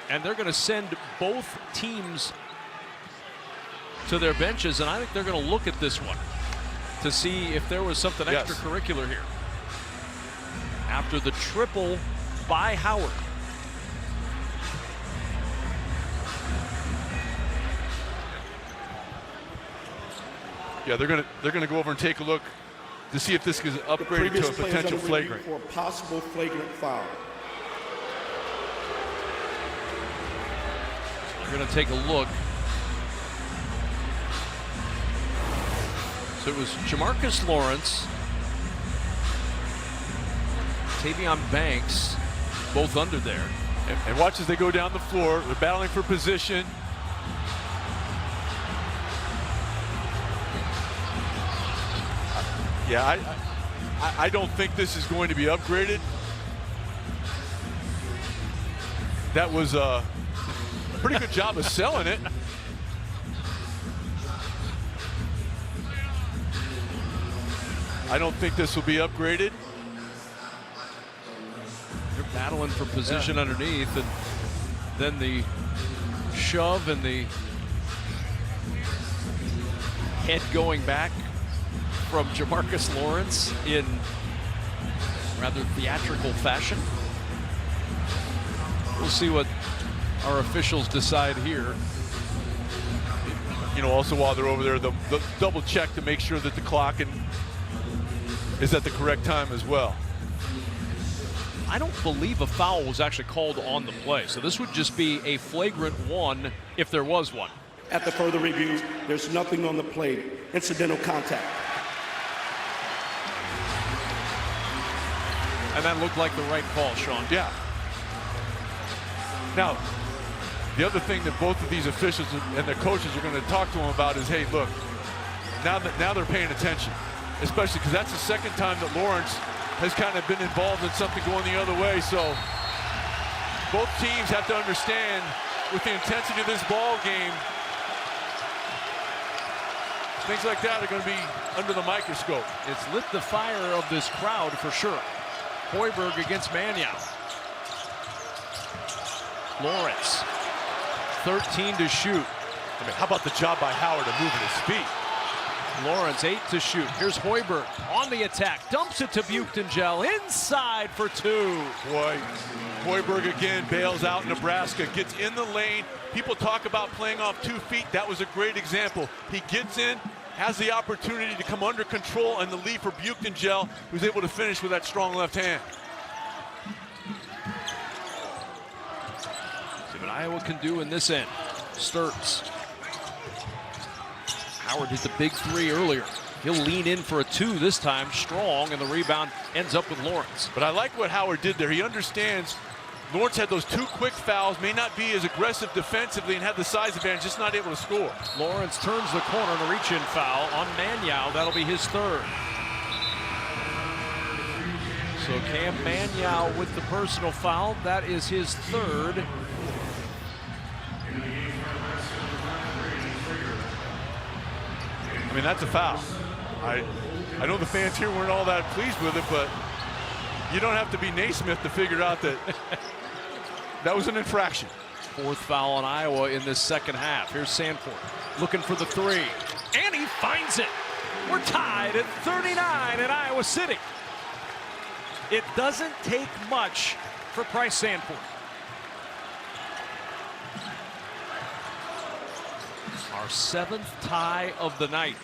And they're going to send both teams to their benches, and I think they're going to look at this one to see if there was something extracurricular here. After the triple by Howard.
Yeah, they're gonna go over and take a look to see if this is upgraded to a potential flagrant.
For a possible flagrant foul.
We're going to take a look. So it was Jamarcus Lawrence, Tavion Banks, both under there.
And watch as they go down the floor. They're battling for position. Yeah, I don't think this is going to be upgraded. That was a pretty good job of selling it. I don't think this will be upgraded.
They're battling for position underneath, and then the shove and the head going back from Jamarcus Lawrence in rather theatrical fashion. We'll see what our officials decide here.
You know, also while they're over there, they'll double check to make sure that the clock and is at the correct time as well.
I don't believe a foul was actually called on the play, so this would just be a flagrant one if there was one.
At the further review, there's nothing on the plate. Incidental contact.
And that looked like the right call, Sean.
Yeah. Now, the other thing that both of these officials and their coaches are going to talk to them about is, hey, look, now they're paying attention, especially because that's the second time that Lawrence has kind of been involved in something going the other way. So both teams have to understand with the intensity of this ball game, things like that are going to be under the microscope.
It's lit the fire of this crowd for sure. Hoiberg against Mannion. Lawrence, 13 to shoot.
I mean, how about the job by Howard of moving his feet?
Lawrence, 8 to shoot. Here's Hoiberg on the attack. Dumps it to Buchtengel. Inside for 2.
Boy, Hoiberg again bails out Nebraska. Gets in the lane. People talk about playing off 2 feet. That was a great example. He gets in, has the opportunity to come under control, and the lead for Buchtengel, who's able to finish with that strong left hand.
See what Iowa can do in this end. Sturts. Howard hit the big 3 earlier. He'll lean in for a 2 this time, strong, and the rebound ends up with Lawrence.
But I like what Howard did there. He understands Lawrence had those 2 quick fouls, may not be as aggressive defensively and had the size advantage, just not able to score.
Lawrence turns the corner and a reach-in foul on Mannion. That'll be his 3rd. So Cam Mannion with the personal foul. That is his 3rd.
I mean, that's a foul. I know the fans here weren't all that pleased with it, but you don't have to be Naismith to figure out that that was an infraction.
4th foul on Iowa in this second half. Here's Sanford looking for the 3. And he finds it. We're tied at 39 in Iowa City. It doesn't take much for Price Sanford. Our 7th tie of the night.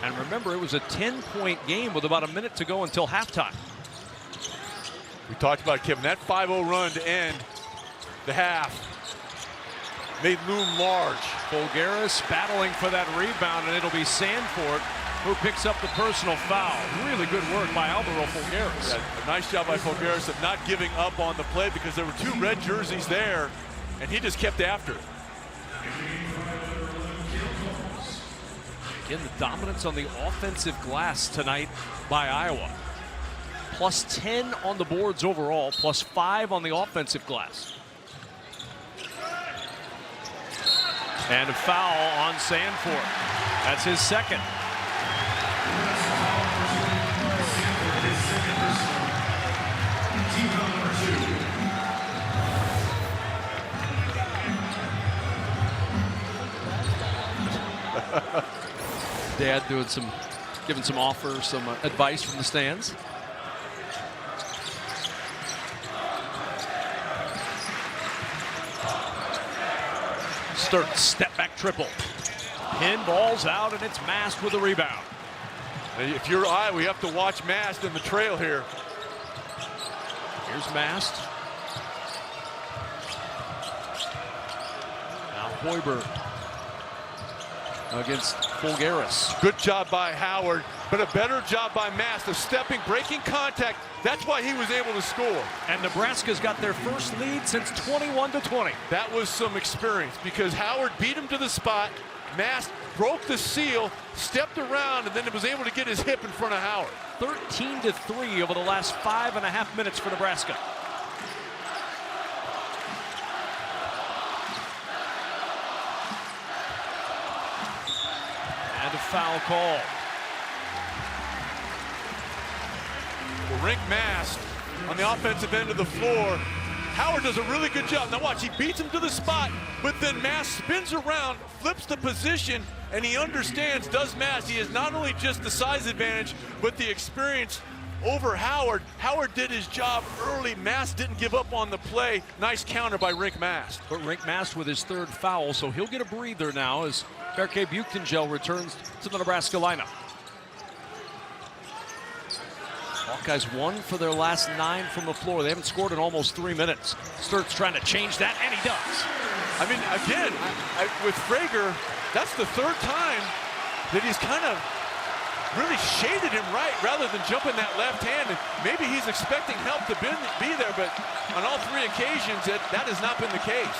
And remember, it was a 10-point game with about a minute to go until halftime.
We talked about, Kevin, that 5-0 run to end the half made loom large.
Fulgaris battling for that rebound, and it'll be Sanford who picks up the personal foul. Really good work by Alvaro Fulgaris.
Yeah, a nice job by Fulgaris of not giving up on the play because there were 2 red jerseys there, and he just kept after it.
Again, the dominance on the offensive glass tonight by Iowa. Plus 10 on the boards overall, plus 5 on the offensive glass. And a foul on Sanford. That's his 2nd. Dad giving some offers, some advice from the stands. Sturts, step back triple. Pin balls out, and it's Mast with a rebound.
And if you're Iowa, we have to watch Mast in the trail here.
Here's Mast. Now Hoiberg against Fulgaris.
Good job by Howard, but a better job by Mast of stepping, breaking contact. That's why he was able to score.
And Nebraska's got their first lead since 21-20.
That was some experience because Howard beat him to the spot. Mast broke the seal, stepped around, and then was able to get his hip in front of Howard.
13-3 over the last 5.5 minutes for Nebraska. And a foul call.
Well, Rink Mast on the offensive end of the floor. Howard does a really good job. Now watch, he beats him to the spot, but then Mast spins around, flips the position, and he understands, does Mast, he has not only just the size advantage, but the experience over Howard. Howard did his job early. Mast didn't give up on the play. Nice counter by Rink Mast.
But Rink Mast with his 3rd foul, so he'll get a breather now as Berke Buchtengel returns to the Nebraska lineup. Hawkeyes 1 for their last 9 from the floor. They haven't scored in almost 3 minutes. Sturtz trying to change that, and he does.
I mean, again, with Frager, that's the 3rd time that he's kind of really shaded him right rather than jumping that left hand. And maybe he's expecting help to be there, but on all 3 occasions, that has not been the case.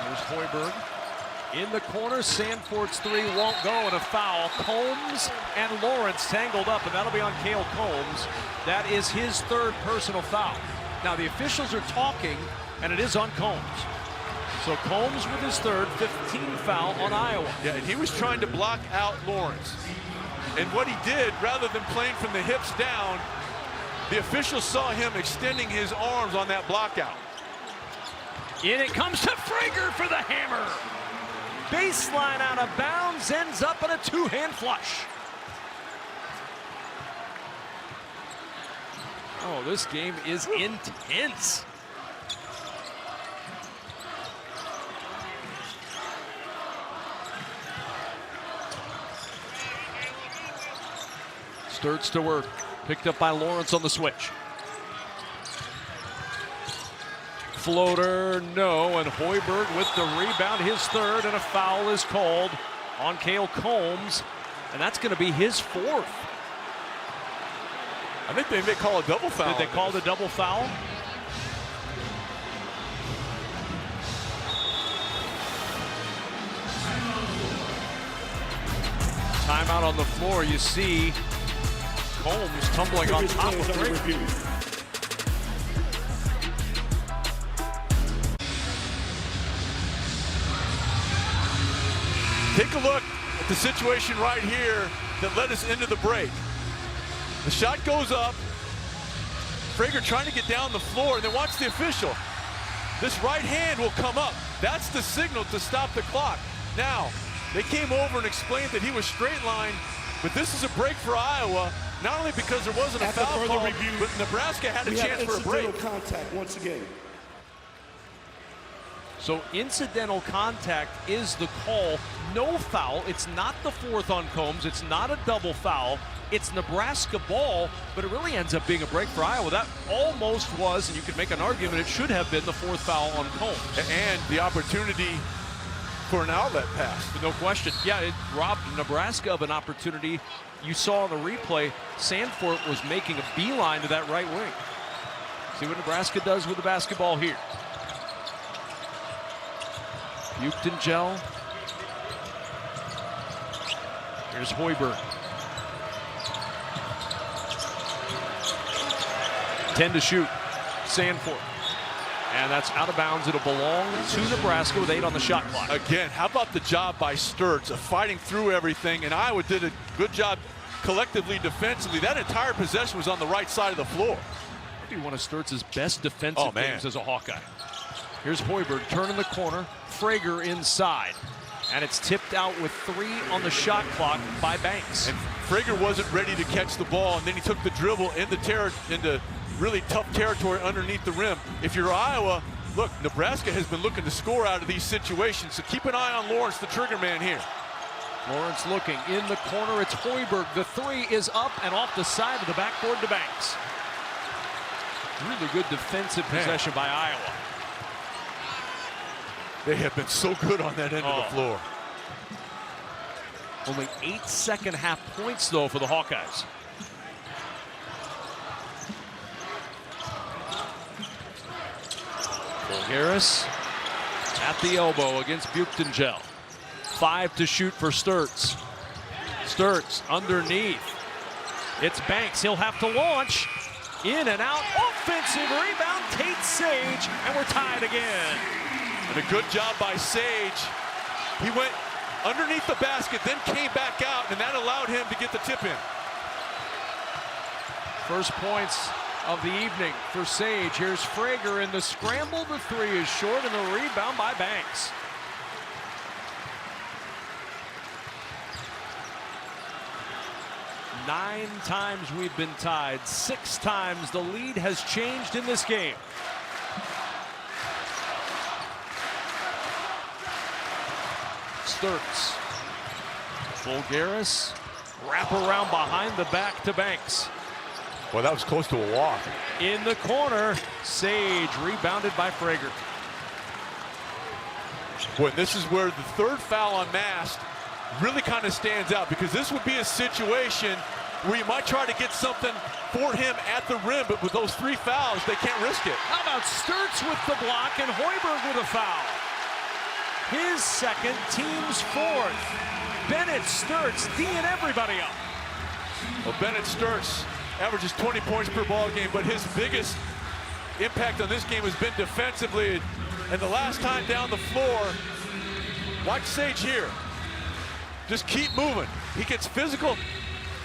There's Hoiberg in the corner. Sandfort's 3 won't go, and a foul. Combs and Lawrence tangled up, and that'll be on Cale Combs. That is his 3rd personal foul. Now the officials are talking, and it is on Combs. So Combs with his 3rd, 15 foul on Iowa.
Yeah, and he was trying to block out Lawrence. And what he did, rather than playing from the hips down, the officials saw him extending his arms on that block out.
In it comes to Frager for the hammer. Baseline out of bounds, ends up in a 2-hand flush. Oh, this game is intense. Sturtz to work, picked up by Lawrence on the switch. Floater, no, and Hoiberg with the rebound, his 3rd, and a foul is called on Cale Combs, and that's going to be his 4th.
I think they may call a double foul.
Did they call the double foul? Timeout on the floor. You see Combs tumbling on top of Frager.
Take a look at the situation right here that led us into the break. The shot goes up. Frager trying to get down the floor, and then watch the official. This right hand will come up. That's the signal to stop the clock. Now, they came over and explained that he was straight line, but this is a break for Iowa, not only because there wasn't a foul call, but Nebraska had a chance for a break.
Contact once again.
So incidental contact is the call. No foul. It's not the 4th on Combs. It's not a double foul. It's Nebraska ball, but it really ends up being a break for Iowa. That almost was, and you could make an argument, it should have been the 4th foul on Combs.
And the opportunity for an outlet pass.
No question. Yeah, it robbed Nebraska of an opportunity. You saw in the replay, Sandfort was making a beeline to that right wing. See what Nebraska does with the basketball here. Buchtengel. Here's Hoiberg. 10 to shoot. Sandfort. And that's out of bounds. It'll belong to Nebraska with 8 on the shot clock.
Again, how about the job by Sturtz of fighting through everything? And Iowa did a good job collectively defensively. That entire possession was on the right side of the floor.
Maybe one of Sturtz's best defensive games as a Hawkeye. Here's Hoiberg turning the corner. Frager inside. And it's tipped out with 3 on the shot clock by Banks.
And Frager wasn't ready to catch the ball, and then he took the dribble into really tough territory underneath the rim. If you're Iowa, look, Nebraska has been looking to score out of these situations, so keep an eye on Lawrence, the trigger man here.
Lawrence looking in the corner. It's Hoiberg. The 3 is up and off the side of the backboard to Banks. Really good defensive possession by Iowa.
They have been so good on that end of the floor.
Only 8 second half points, though, for the Hawkeyes. Harris at the elbow against Buchtengel. 5 to shoot for Sturtz. Sturtz underneath. It's Banks. He'll have to launch. In and out. Offensive rebound. Tate Sage. And we're tied again.
And a good job by Sage. He went underneath the basket, then came back out, and that allowed him to get the tip in.
First points of the evening for Sage. Here's Frager in the scramble. The 3 is short, and the rebound by Banks. 9 times we've been tied. 6 times the lead has changed in this game. Sturts. Fulgaris. Wrap around behind the back to Banks.
Well, that was close to a walk.
In the corner, Sage rebounded by Frager.
Boy, this is where the third foul on Mast really kind of stands out, because this would be a situation where you might try to get something for him at the rim, but with those 3 fouls, they can't risk it.
How about Sturts with the block and Hoiberg with a foul? His second, team's 4th. Bennett Sturts teeing everybody up.
Well, Bennett Sturts averages 20 points per ball game, but his biggest impact on this game has been defensively. And the last time down the floor, watch Sage here. Just keep moving. He gets physical.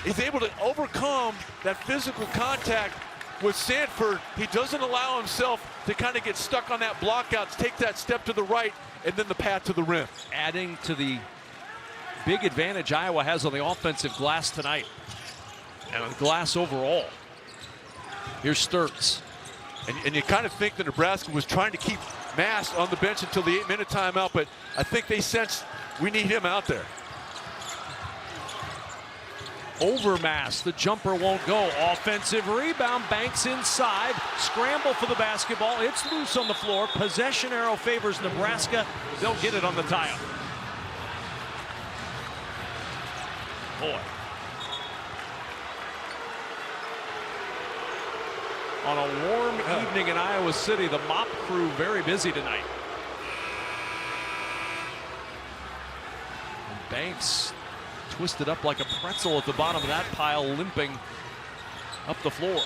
He's able to overcome that physical contact with Sanford. He doesn't allow himself to kind of get stuck on that block out, take that step to the right, and then the path to the rim.
Adding to the big advantage Iowa has on the offensive glass tonight, and on the glass overall. Here's Sturts.
And you kind of think that Nebraska was trying to keep Mast on the bench until the 8-minute timeout, but I think they sensed we need him out there.
Over Mast, the jumper won't go. Offensive rebound, Banks inside. Scramble for the basketball. It's loose on the floor. Possession arrow favors Nebraska. They'll get it on the tie-up. Boy. On a warm evening in Iowa City, the mop crew very busy tonight. And Banks twisted up like a pretzel at the bottom of that pile, limping up the floor.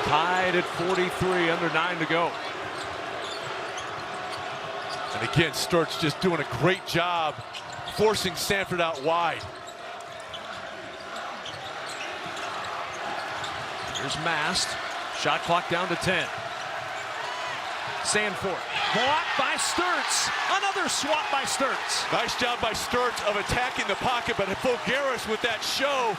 Tied at 43, under 9 to go.
And again, Sturts just doing a great job forcing Sanford out wide.
Here's Mast. Shot clock down to 10. Sanford. Blocked by Sturts. Another swat by Sturts.
Nice job by Sturts of attacking the pocket, but Fulgaris with that show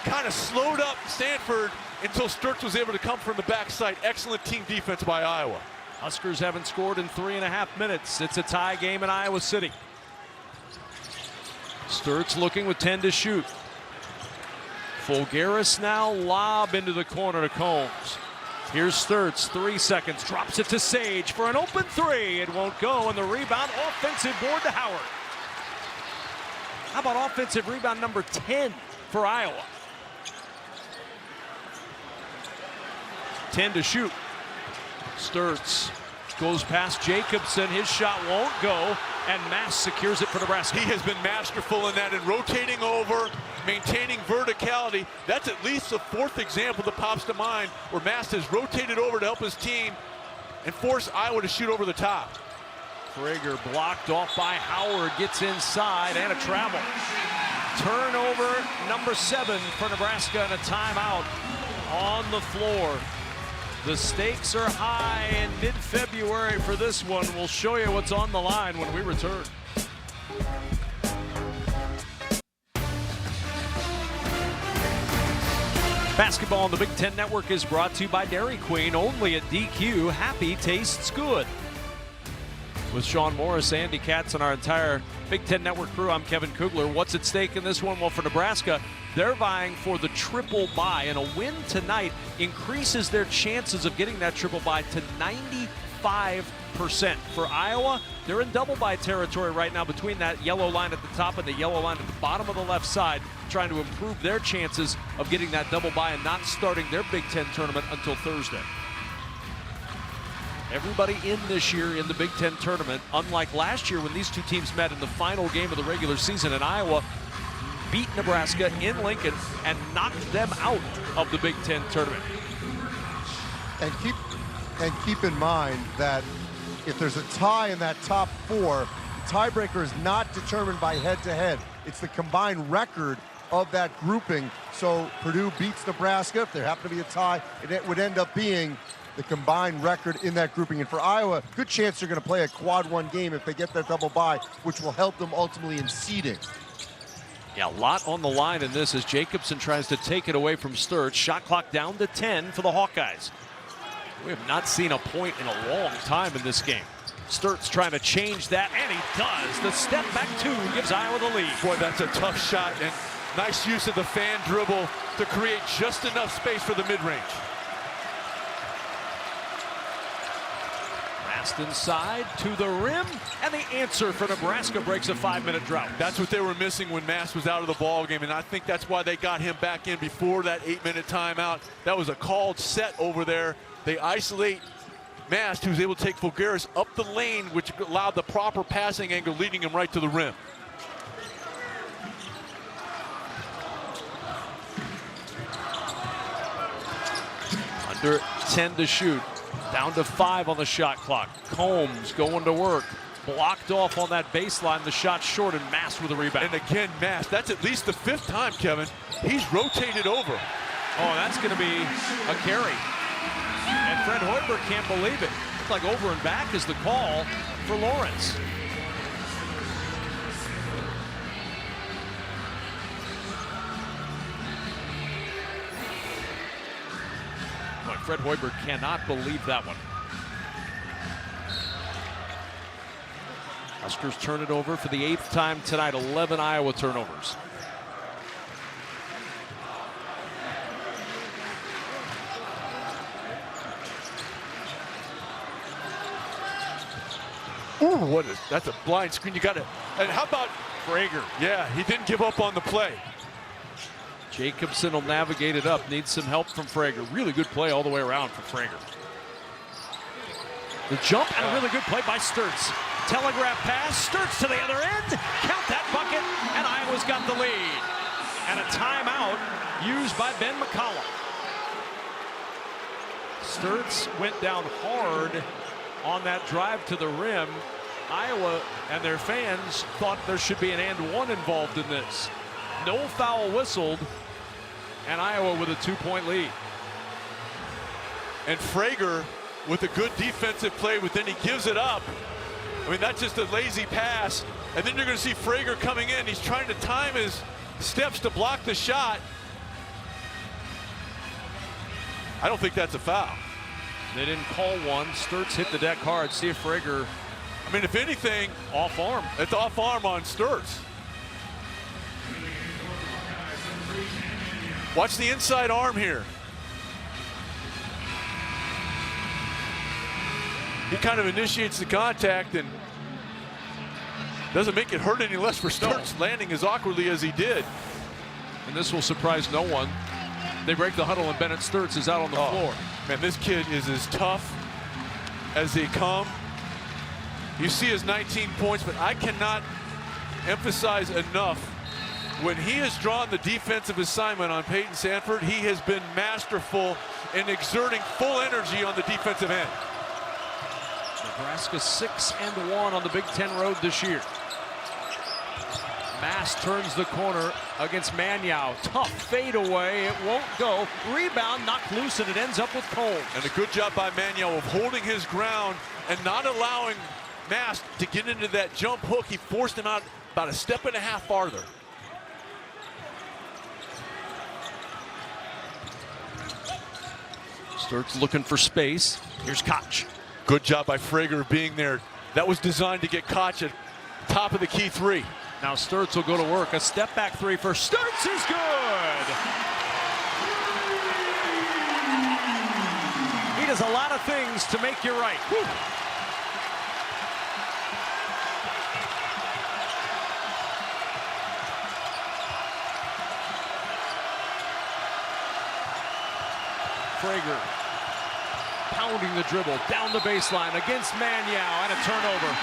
kind of slowed up Sanford until Sturts was able to come from the backside. Excellent team defense by Iowa.
Huskers haven't scored in 3.5 minutes. It's a tie game in Iowa City. Sturts looking with 10 to shoot. Fulgaris now, lob into the corner to Combs. Here's Sturts, 3 seconds, drops it to Sage for an open 3. It won't go, and the rebound, offensive board to Howard. How about offensive rebound number 10 for Iowa? 10 to shoot. Sturts goes past Jacobson. His shot won't go, and Mast secures it for Nebraska.
He has been masterful in that, and rotating over, maintaining verticality. That's at least the 4th example that pops to mind where Mast has rotated over to help his team and force Iowa to shoot over the top.
Frager blocked off by Howard, gets inside, and a travel. Turnover number 7 for Nebraska, and a timeout on the floor. The stakes are high in mid-February for this one. We'll show you what's on the line when we return. Basketball on the Big Ten Network is brought to you by Dairy Queen, only at DQ. Happy tastes good. With Sean Morris, Andy Katz, and our entire Big Ten Network crew, I'm Kevin Kugler. What's at stake in this one? Well, for Nebraska, they're vying for the triple bye, and a win tonight increases their chances of getting that triple bye to 95%. For Iowa, they're in double bye territory right now between that yellow line at the top and the yellow line at the bottom of the left side, trying to improve their chances of getting that double bye and not starting their Big Ten tournament until Thursday. Everybody in this year in the Big Ten tournament, unlike last year when these two teams met in the final game of the regular season, in Iowa beat Nebraska in Lincoln and knocked them out of the Big Ten tournament.
And keep in mind that if there's a tie in that top 4, the tiebreaker is not determined by head-to-head. It's the combined record of that grouping. So Purdue beats Nebraska. If there happened to be a tie, it would end up being the combined record in that grouping. And for Iowa, good chance they're going to play a quad one game if they get that double bye, which will help them ultimately in seeding.
Yeah, a lot on the line in this as Jacobson tries to take it away from Sturtz. Shot clock down to 10 for the Hawkeyes. We have not seen a point in a long time in this game. Sturtz trying to change that, and he does. The step back two gives Iowa the lead.
Boy, that's a tough shot, and nice use of the fan dribble to create just enough space for the mid-range.
Inside to the rim, and the answer for Nebraska breaks a 5-minute drought.
That's what they were missing when Mast was out of the ball game, and I think that's why they got him back in before that 8-minute timeout. That was a called set over there. They isolate Mast, who's able to take Fulgaris up the lane, which allowed the proper passing angle, leading him right to the rim.
Under 10 to shoot. Down to 5 on the shot clock. Combs going to work. Blocked off on that baseline. The shot short, and Mast with a rebound.
And again, Mast, that's at least the 5th time, Kevin. He's rotated over.
Oh, that's going to be a carry. And Fred Hoiberg can't believe it. Looks like over and back is the call for Lawrence. Fred Hoiberg cannot believe that one. Huskers turn it over for the 8th time tonight. 11 Iowa turnovers.
Ooh, that's a blind screen. You got it. And how about
Frager?
Yeah, he didn't give up on the play.
Jacobson will navigate it up. Needs some help from Frager. Really good play all the way around for Frager. The jump and a really good play by Sturtz. Telegraph pass. Sturtz to the other end. Count that bucket. And Iowa's got the lead. And a timeout used by Ben McCollum. Sturtz went down hard on that drive to the rim. Iowa and their fans thought there should be an and one involved in this. No foul whistled, and Iowa with a 2-point lead.
And Frager with a good defensive play, but then he gives it up. I mean, that's just a lazy pass. And then you're going to see Frager coming in. He's trying to time his steps to block the shot. I don't think that's a foul.
They didn't call one. Sturtz hit the deck hard. See if Frager,
I mean, if anything,
off arm.
It's off arm on Sturtz. Watch the inside arm here. He kind of initiates the contact and doesn't make it hurt any less for Sturtz, landing as awkwardly as he did.
And this will surprise no one. They break the huddle and Bennett Sturtz is out on the floor.
Man, this kid is as tough as they come. You see his 19 points, but I cannot emphasize enough, when he has drawn the defensive assignment on Peyton Sandfort, he has been masterful in exerting full energy on the defensive end.
Nebraska 6-1 on the Big Ten road this year. Mast turns the corner against Manyow. Tough fadeaway. It won't go. Rebound knocked loose, and it ends up with Combs.
And a good job by Manyow of holding his ground and not allowing Mast to get into that jump hook. He forced him out about a step and a half farther.
Sturtz looking for space. Here's Koch.
Good job by Frager being there. That was designed to get Koch at top of the key three.
Now Sturtz will go to work. A step back three for Sturtz is good. He does a lot of things to make you right. Whew. Frager pounding the dribble down the baseline against Manyow, and a turnover.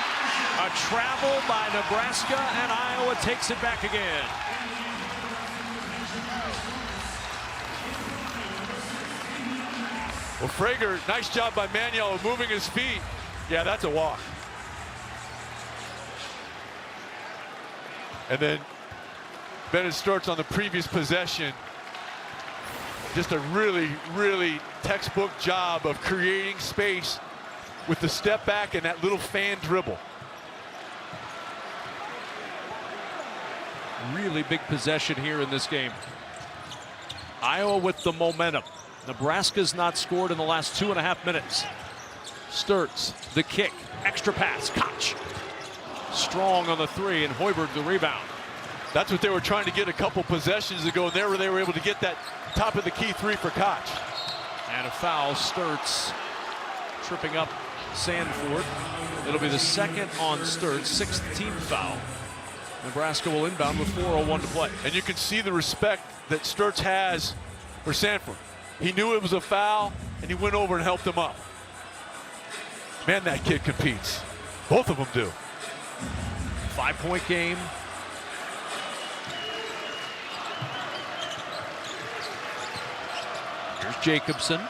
A travel by Nebraska, and Iowa takes it back again.
Well, Frager, nice job by Manyow of moving his feet. Yeah, that's a walk. And then Bennett Sturts on the previous possession. Just a really, really textbook job of creating space with the step back and that little fan dribble.
Really big possession here in this game. Iowa with the momentum. Nebraska's not scored in the last 2.5 minutes. Sturts, the kick, extra pass, Koch. Strong on the three, and Hoiberg the rebound.
That's what they were trying to get a couple possessions ago, and there they were able to get that top of the key three for Koch.
And a foul, Sturts tripping up Sanford. It'll be the second on Sturts, 6th team foul. Nebraska will inbound with 4:01 to play.
And you can see the respect that Sturts has for Sanford. He knew it was a foul, and he went over and helped him up. Man, that kid competes. Both of them do.
5-point game. Here's Jacobson.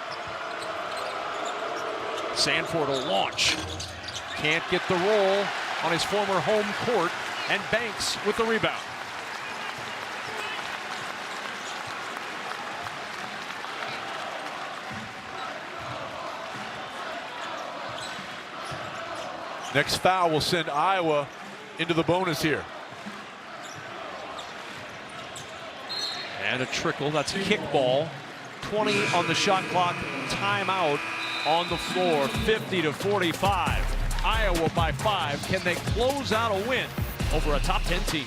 Sanford will launch. Can't get the roll on his former home court, and Banks with the rebound.
Next foul will send Iowa into the bonus here.
And a trickle, that's a kickball. 20 on the shot clock, timeout on the floor, 50-45. Iowa by 5. Can they close out a win over a top 10 team?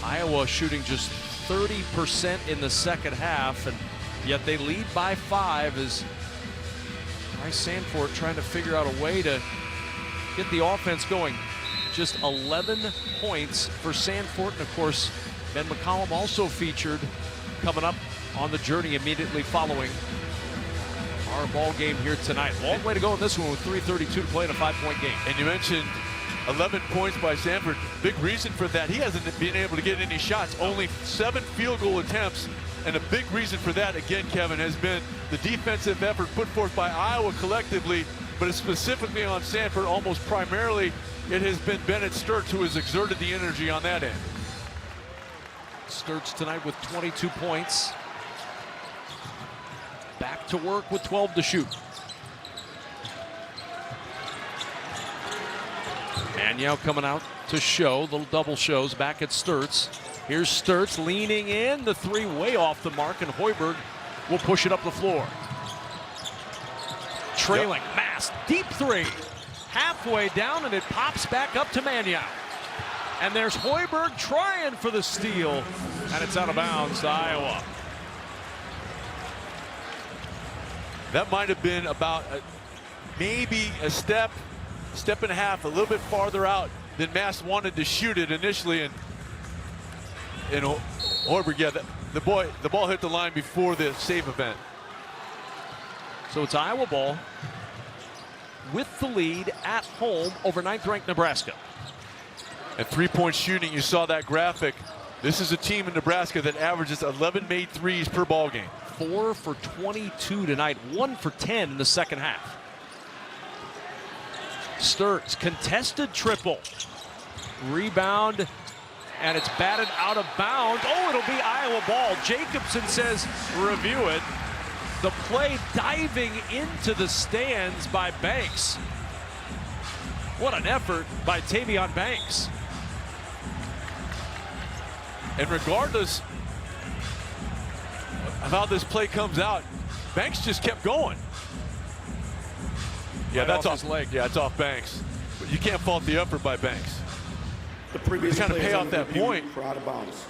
Iowa shooting just 30% in the second half, and yet they lead by 5 as Bryce Sanford trying to figure out a way to get the offense going. Just 11 points for Sanford, and of course, Ben McCollum also featured coming up on the journey immediately following our ball game here tonight. Long way to go in this one with 3:32 to play in a 5-point game.
And you mentioned 11 points by Sanford. Big reason for that, he hasn't been able to get any shots. Only 7 field goal attempts. And a big reason for that, again, Kevin, has been the defensive effort put forth by Iowa collectively, but specifically on Sanford, almost primarily, it has been Bennett Sturts who has exerted the energy on that end.
Sturts tonight with 22 points. Back to work with 12 to shoot. Manyow coming out to show, little double shows back at Sturts. Here's Sturts leaning in, the three way off the mark, and Hoiberg will push it up the floor. Trailing, Mast, deep three. Halfway down, and it pops back up to Manyow. And there's Hoiberg trying for the steal, and it's out of bounds to Iowa.
That might have been about maybe a step and a half, a little bit farther out than Mast wanted to shoot it initially. And Hoiberg, yeah, the ball hit the line before the save event.
So it's Iowa ball with the lead at home over 9th-ranked Nebraska.
And three-point shooting, you saw that graphic. This is a team in Nebraska that averages 11 made threes per ball game.
4 for 22 tonight, 1 for 10 in the second half. Sturts, contested triple. Rebound, and it's batted out of bounds. Oh, it'll be Iowa ball. Jacobson says review it. The play diving into the stands by Banks. What an effort by Tavion Banks.
And regardless of how this play comes out, Banks just kept going. Yeah, that's off his leg. Yeah, it's off Banks. But you can't fault the effort by Banks.
The previous
kind of pay off that point.
For out of bounds.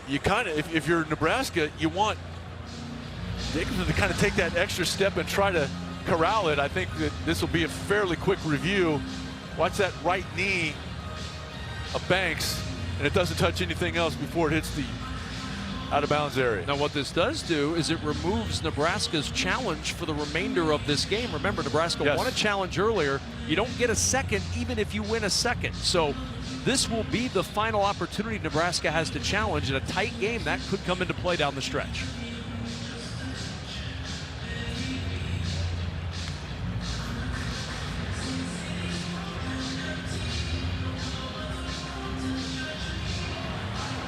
You kind of, if you're Nebraska, you want Jacobson to kind of take that extra step and try to corral it. I think that this will be a fairly quick review. Watch that right knee of Banks, and it doesn't touch anything else before it hits the out-of-bounds area.
Now what this does do is it removes Nebraska's challenge for the remainder of this game. Remember, Nebraska won a challenge earlier. You don't get a second even if you win a second. So this will be the final opportunity Nebraska has to challenge in a tight game. That could come into play down the stretch.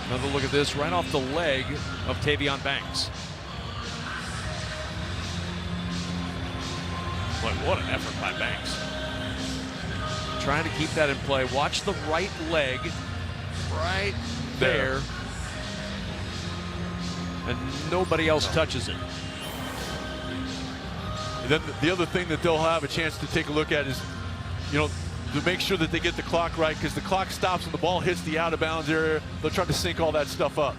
Another look at this, right off the leg of Tavion Banks. Boy, what an effort by Banks. Trying to keep that in play. Watch the right leg right there. And nobody else touches it.
And then the other thing that they'll have a chance to take a look at is, you know, to make sure that they get the clock right, because the clock stops when the ball hits the out of bounds area. They'll try to sync all that stuff up.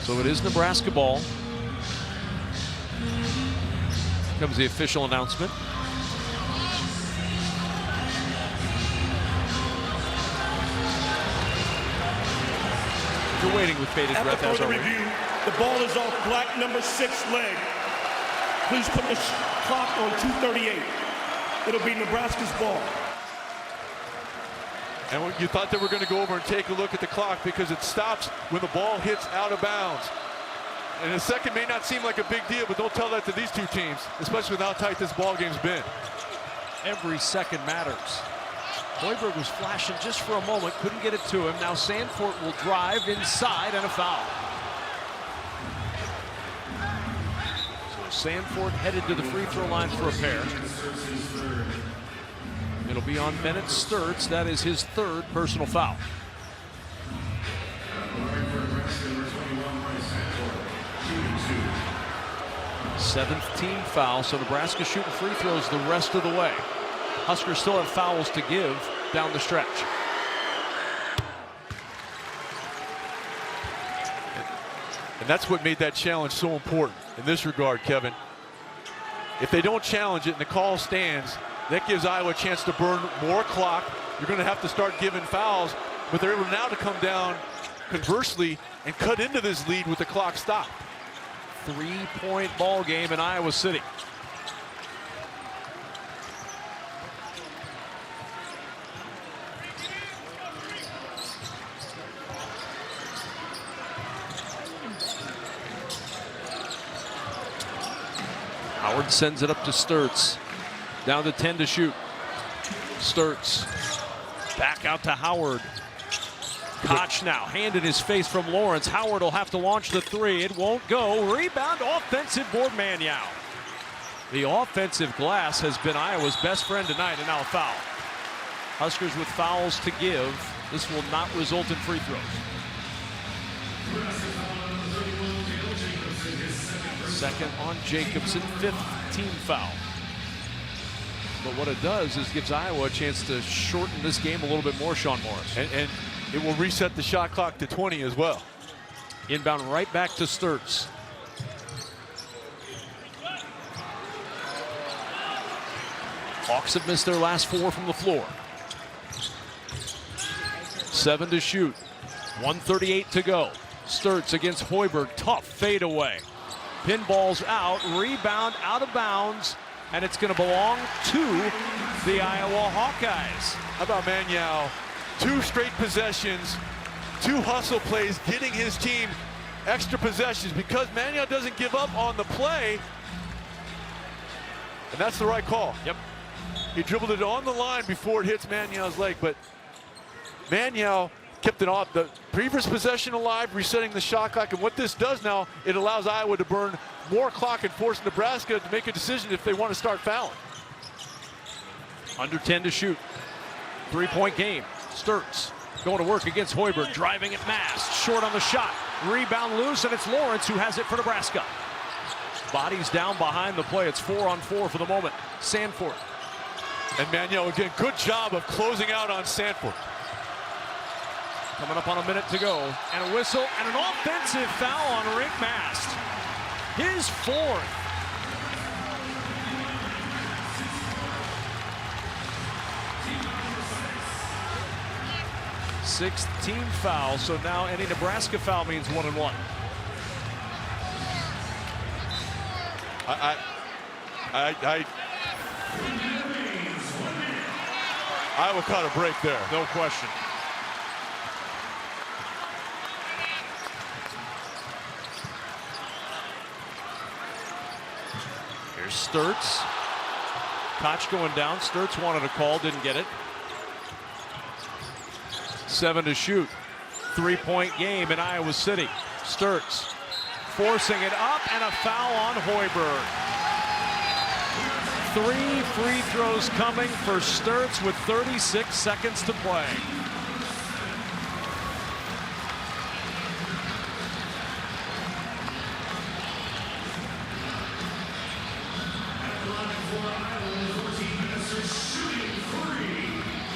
So it is Nebraska ball. Comes the official announcement. You're waiting with bated breath.
After further review, the ball is off black number 6 leg. Please put the clock on 2:38. It'll be Nebraska's ball.
And you thought they were going to go over and take a look at the clock because it stops when the ball hits out of bounds. And a second may not seem like a big deal, but don't tell that to these two teams, especially with how tight this ball game's been.
Every second matters. Hoiberg was flashing just for a moment, couldn't get it to him. Now Sanford will drive inside and a foul. So Sanford headed to the free throw line for a pair. It'll be on Bennett Sturtz. That is his 3rd personal foul. Seventh team foul, so Nebraska shooting free throws the rest of the way. Huskers still have fouls to give down the stretch.
And that's what made that challenge so important in this regard, Kevin. If they don't challenge it and the call stands, that gives Iowa a chance to burn more clock. You're going to have to start giving fouls, but they're able now to come down conversely and cut into this lead with the clock stopped.
3-point ball game in Iowa City. Howard sends it up to Sturtz. Down to 10 to shoot. Sturtz back out to Howard. Koch now, hand in his face from Lawrence. Howard will have to launch the 3. It won't go. Rebound, offensive board, Manyow. The offensive glass has been Iowa's best friend tonight, and now a foul. Huskers with fouls to give. This will not result in free throws. Second on Jacobson, 5th team foul. But what it does is gives Iowa a chance to shorten this game a little bit more, Sean Morris.
And it will reset the shot clock to 20 as well.
Inbound right back to Sturtz. Hawks have missed their last 4 from the floor. 7 to shoot. 1:38 to go. Sturtz against Hoiberg. Tough fadeaway. Pinball's out. Rebound out of bounds. And it's going to belong to the Iowa Hawkeyes.
How about Manyow? 2 straight possessions, 2 hustle plays, getting his team extra possessions because Manyow doesn't give up on the play. And that's the right call.
Yep.
He dribbled it on the line before it hits Manyow's leg, but Manyow kept it off the previous possession alive, resetting the shot clock. And what this does now, it allows Iowa to burn more clock and force Nebraska to make a decision if they want to start fouling.
Under 10 to shoot. 3-point game. Sturtz going to work against Hoiberg, driving at Mast. Short on the shot. Rebound loose, and it's Lawrence who has it for Nebraska. Bodies down behind the play. It's 4-on-4 for the moment. Sanford.
And Manyow again, good job of closing out on Sanford.
Coming up on a minute to go. And a whistle and an offensive foul on Rick Mast. His 4th. Sixth team foul, so now any Nebraska foul means 1-1.
Iowa caught a break there.
No question. Here's Sturts. Koch going down. Sturts wanted a call, didn't get it. 7 to shoot. 3-point game in Iowa City. Sturts forcing it up, and a foul on Hoiberg. 3 free throws coming for Sturts with 36 seconds to play.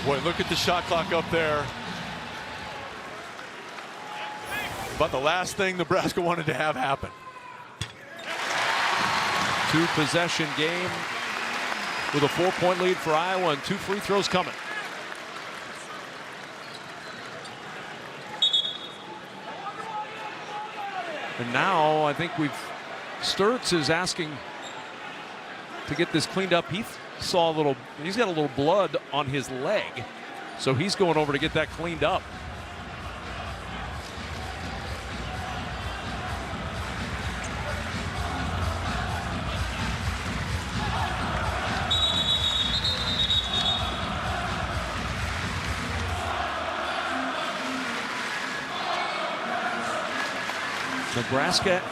Boy, look at the shot clock up there. About the last thing Nebraska wanted to have happen.
2-possession game with a 4-point lead for Iowa and 2 free throws coming. And now I think Sturts is asking to get this cleaned up. He's got a little blood on his leg, so he's going over to get that cleaned up. Nebraska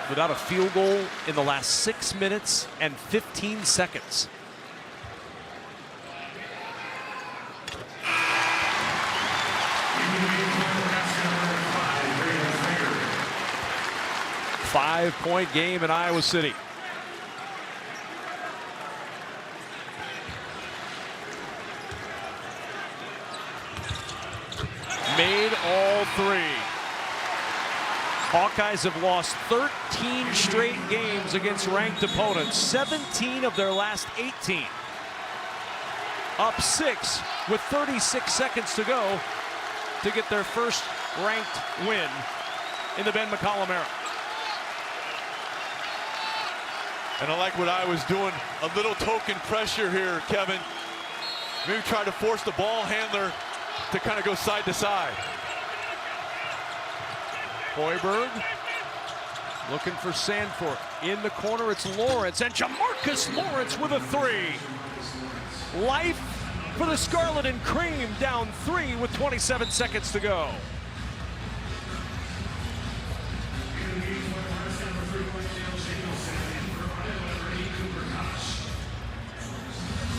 without a field goal in the last 6 minutes and 15 seconds. Five-point game in Iowa City. Made all 3. Hawkeyes have lost 13 straight games against ranked opponents, 17 of their last 18. Up 6 with 36 seconds to go to get their first ranked win in the Ben McCollum era.
And I like what I was doing, a little token pressure here, Kevin. Maybe try to force the ball handler to kind of go side to side.
Hoiberg looking for Sanford. In the corner, it's Lawrence, and Jamarcus Lawrence with a 3. Life for the Scarlet and Cream, down 3 with 27 seconds to go.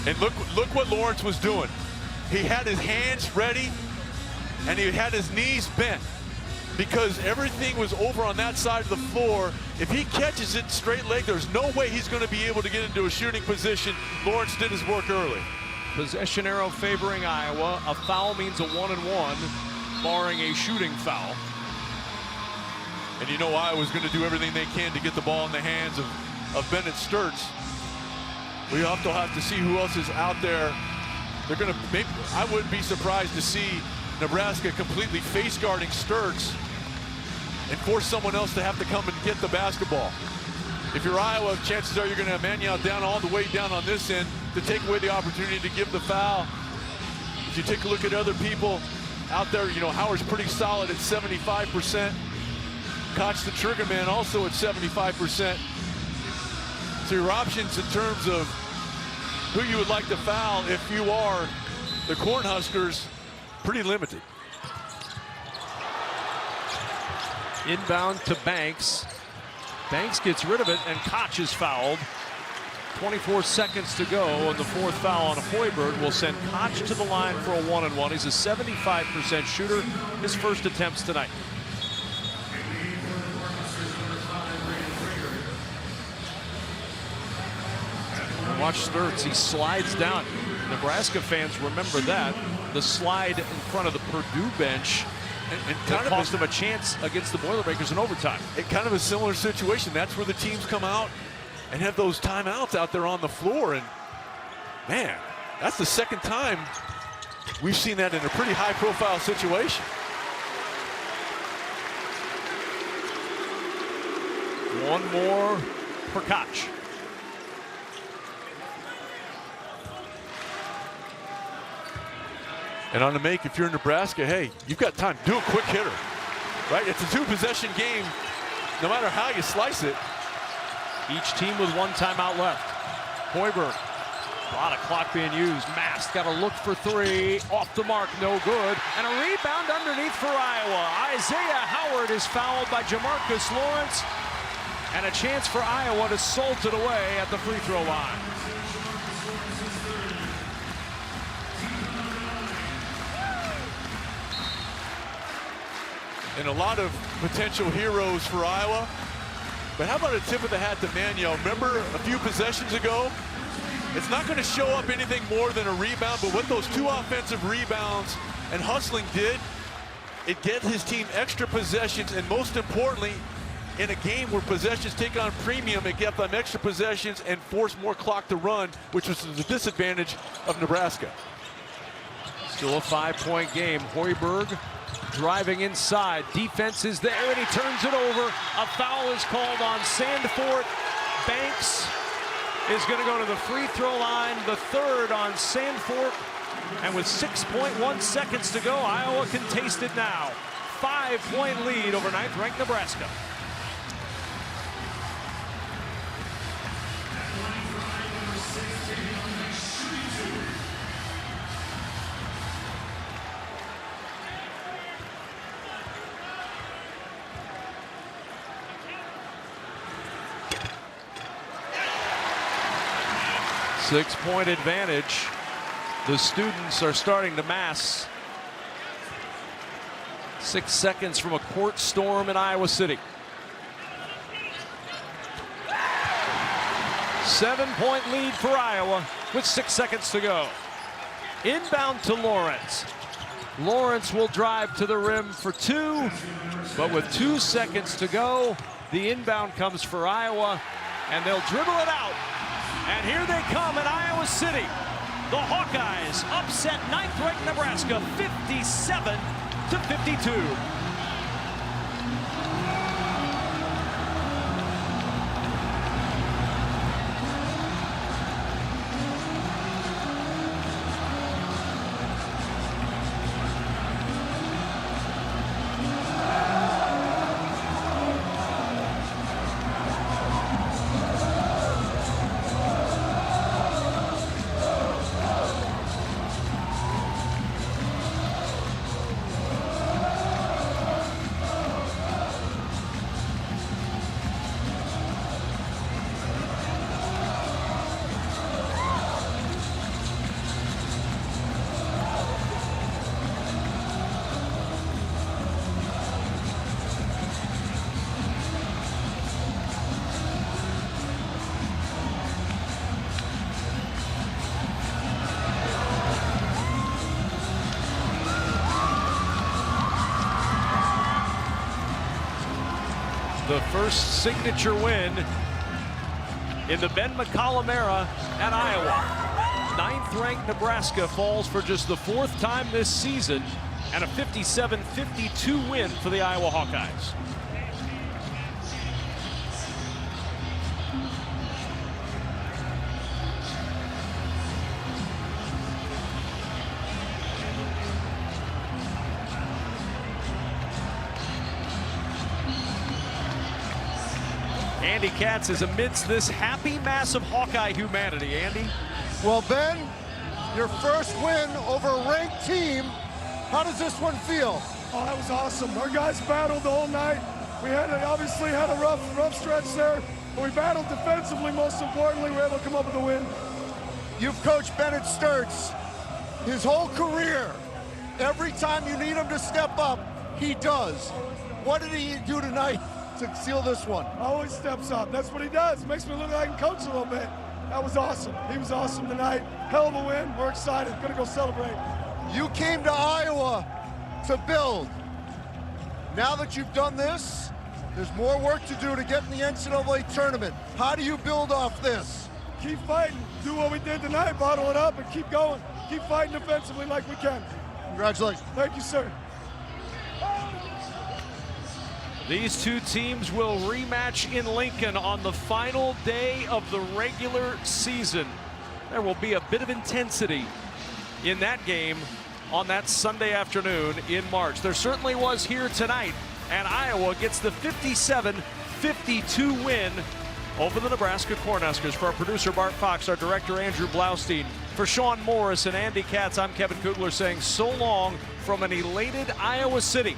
And look what Lawrence was doing. He had his hands ready, and he had his knees bent, because everything was over on that side of the floor. If he catches it straight leg, there's no way he's going to be able to get into a shooting position. Lawrence did his work early.
Possession arrow favoring Iowa. A foul means a 1-and-1, barring a shooting foul.
And you know Iowa's going to do everything they can to get the ball in the hands of Bennett Sturts. We also have to see who else is out there. They're going to maybe, I wouldn't be surprised to see Nebraska completely face guarding Sturts and force someone else to have to come and get the basketball. If you're Iowa, chances are you're going to have Mannion down all the way down on this end to take away the opportunity to give the foul. If you take a look at other people out there, you know, Howard's pretty solid at 75%. Koch, the trigger man, also at 75%. So your options in terms of who you would like to foul if you are the Cornhuskers, pretty limited.
Inbound to Banks. Banks gets rid of it, and Koch is fouled. 24 seconds to go, and the 4th foul on Hoiberg will send Koch to the line for a 1-and-1. He's a 75% shooter, his first attempts tonight. Watch Sturts, he slides down. Nebraska fans remember that. The slide in front of the Purdue bench and kind of cost them a chance against the Boilermakers in overtime.
Kind of a similar situation. That's where the teams come out and have those timeouts out there on the floor. And man, that's the second time we've seen that in a pretty high profile situation.
One more for Koch.
And on the make, if you're in Nebraska, hey, you've got time. Do a quick hitter, right? It's a 2-possession game. No matter how you slice it,
Each team with one timeout left. Hoiberg, a lot of clock being used. Mast got to look for three. Off the mark, no good. And a rebound underneath for Iowa. Isaiah Howard is fouled by Jamarcus Lawrence. And a chance for Iowa to salt it away at the free throw line.
And a lot of potential heroes for Iowa. But how about a tip of the hat to Manuel? Remember a few possessions ago? It's not going to show up anything more than a rebound, but what those 2 offensive rebounds and hustling did, it gets his team extra possessions, and most importantly, in a game where possessions take on premium, it gets them extra possessions and force more clock to run, which was the disadvantage of Nebraska.
Still a 5-point game. Hoiberg driving inside. Defense is there, and he turns it over. A foul is called on Sandfort. Banks is going to go to the free throw line, the third on Sandfort. And with 6.1 seconds to go, Iowa can taste it now. 5-point lead over 9th-ranked Nebraska. Six-point advantage. The students are starting to mass. 6 seconds from a court storm in Iowa City. 7-point lead for Iowa with 6 seconds to go. Inbound to Lawrence. Lawrence will drive to the rim for 2, but with 2 seconds to go, the inbound comes for Iowa, and they'll dribble it out. And here they come in Iowa City. The Hawkeyes upset 9th-ranked Nebraska 57-52. The first signature win in the Ben McCollum era at Iowa. 9th-ranked Nebraska falls for just the 4th time this season, and a 57-52 win for the Iowa Hawkeyes. Andy Katz is amidst this happy mass of Hawkeye humanity. Andy?
Well, Ben, your first win over a ranked team. How does this one feel?
Oh, that was awesome. Our guys battled the whole night. We obviously had a rough stretch there, but we battled defensively. Most importantly, we were able to come up with a win.
You've coached Bennett Sturtz his whole career. Every time you need him to step up, he does. What did he do tonight to seal this one?
Always steps up. That's what he does. Makes me look like I can coach a little bit. That was awesome. He was awesome tonight. Hell of a win. We're excited. Gonna go celebrate.
You came to Iowa to build. Now that you've done this, there's more work to do to get in the NCAA tournament. How do you build off this?
Keep fighting. Do what we did tonight. Bottle it up and keep going. Keep fighting defensively like we can.
Congratulations.
Thank you, sir.
These two teams will rematch in Lincoln on the final day of the regular season. There will be a bit of intensity in that game on that Sunday afternoon in March. There certainly was here tonight, and Iowa gets the 57-52 win over the Nebraska Cornhuskers. For our producer Bart Fox, our director Andrew Blaustein, for Sean Morris and Andy Katz, I'm Kevin Kugler saying so long from an elated Iowa City.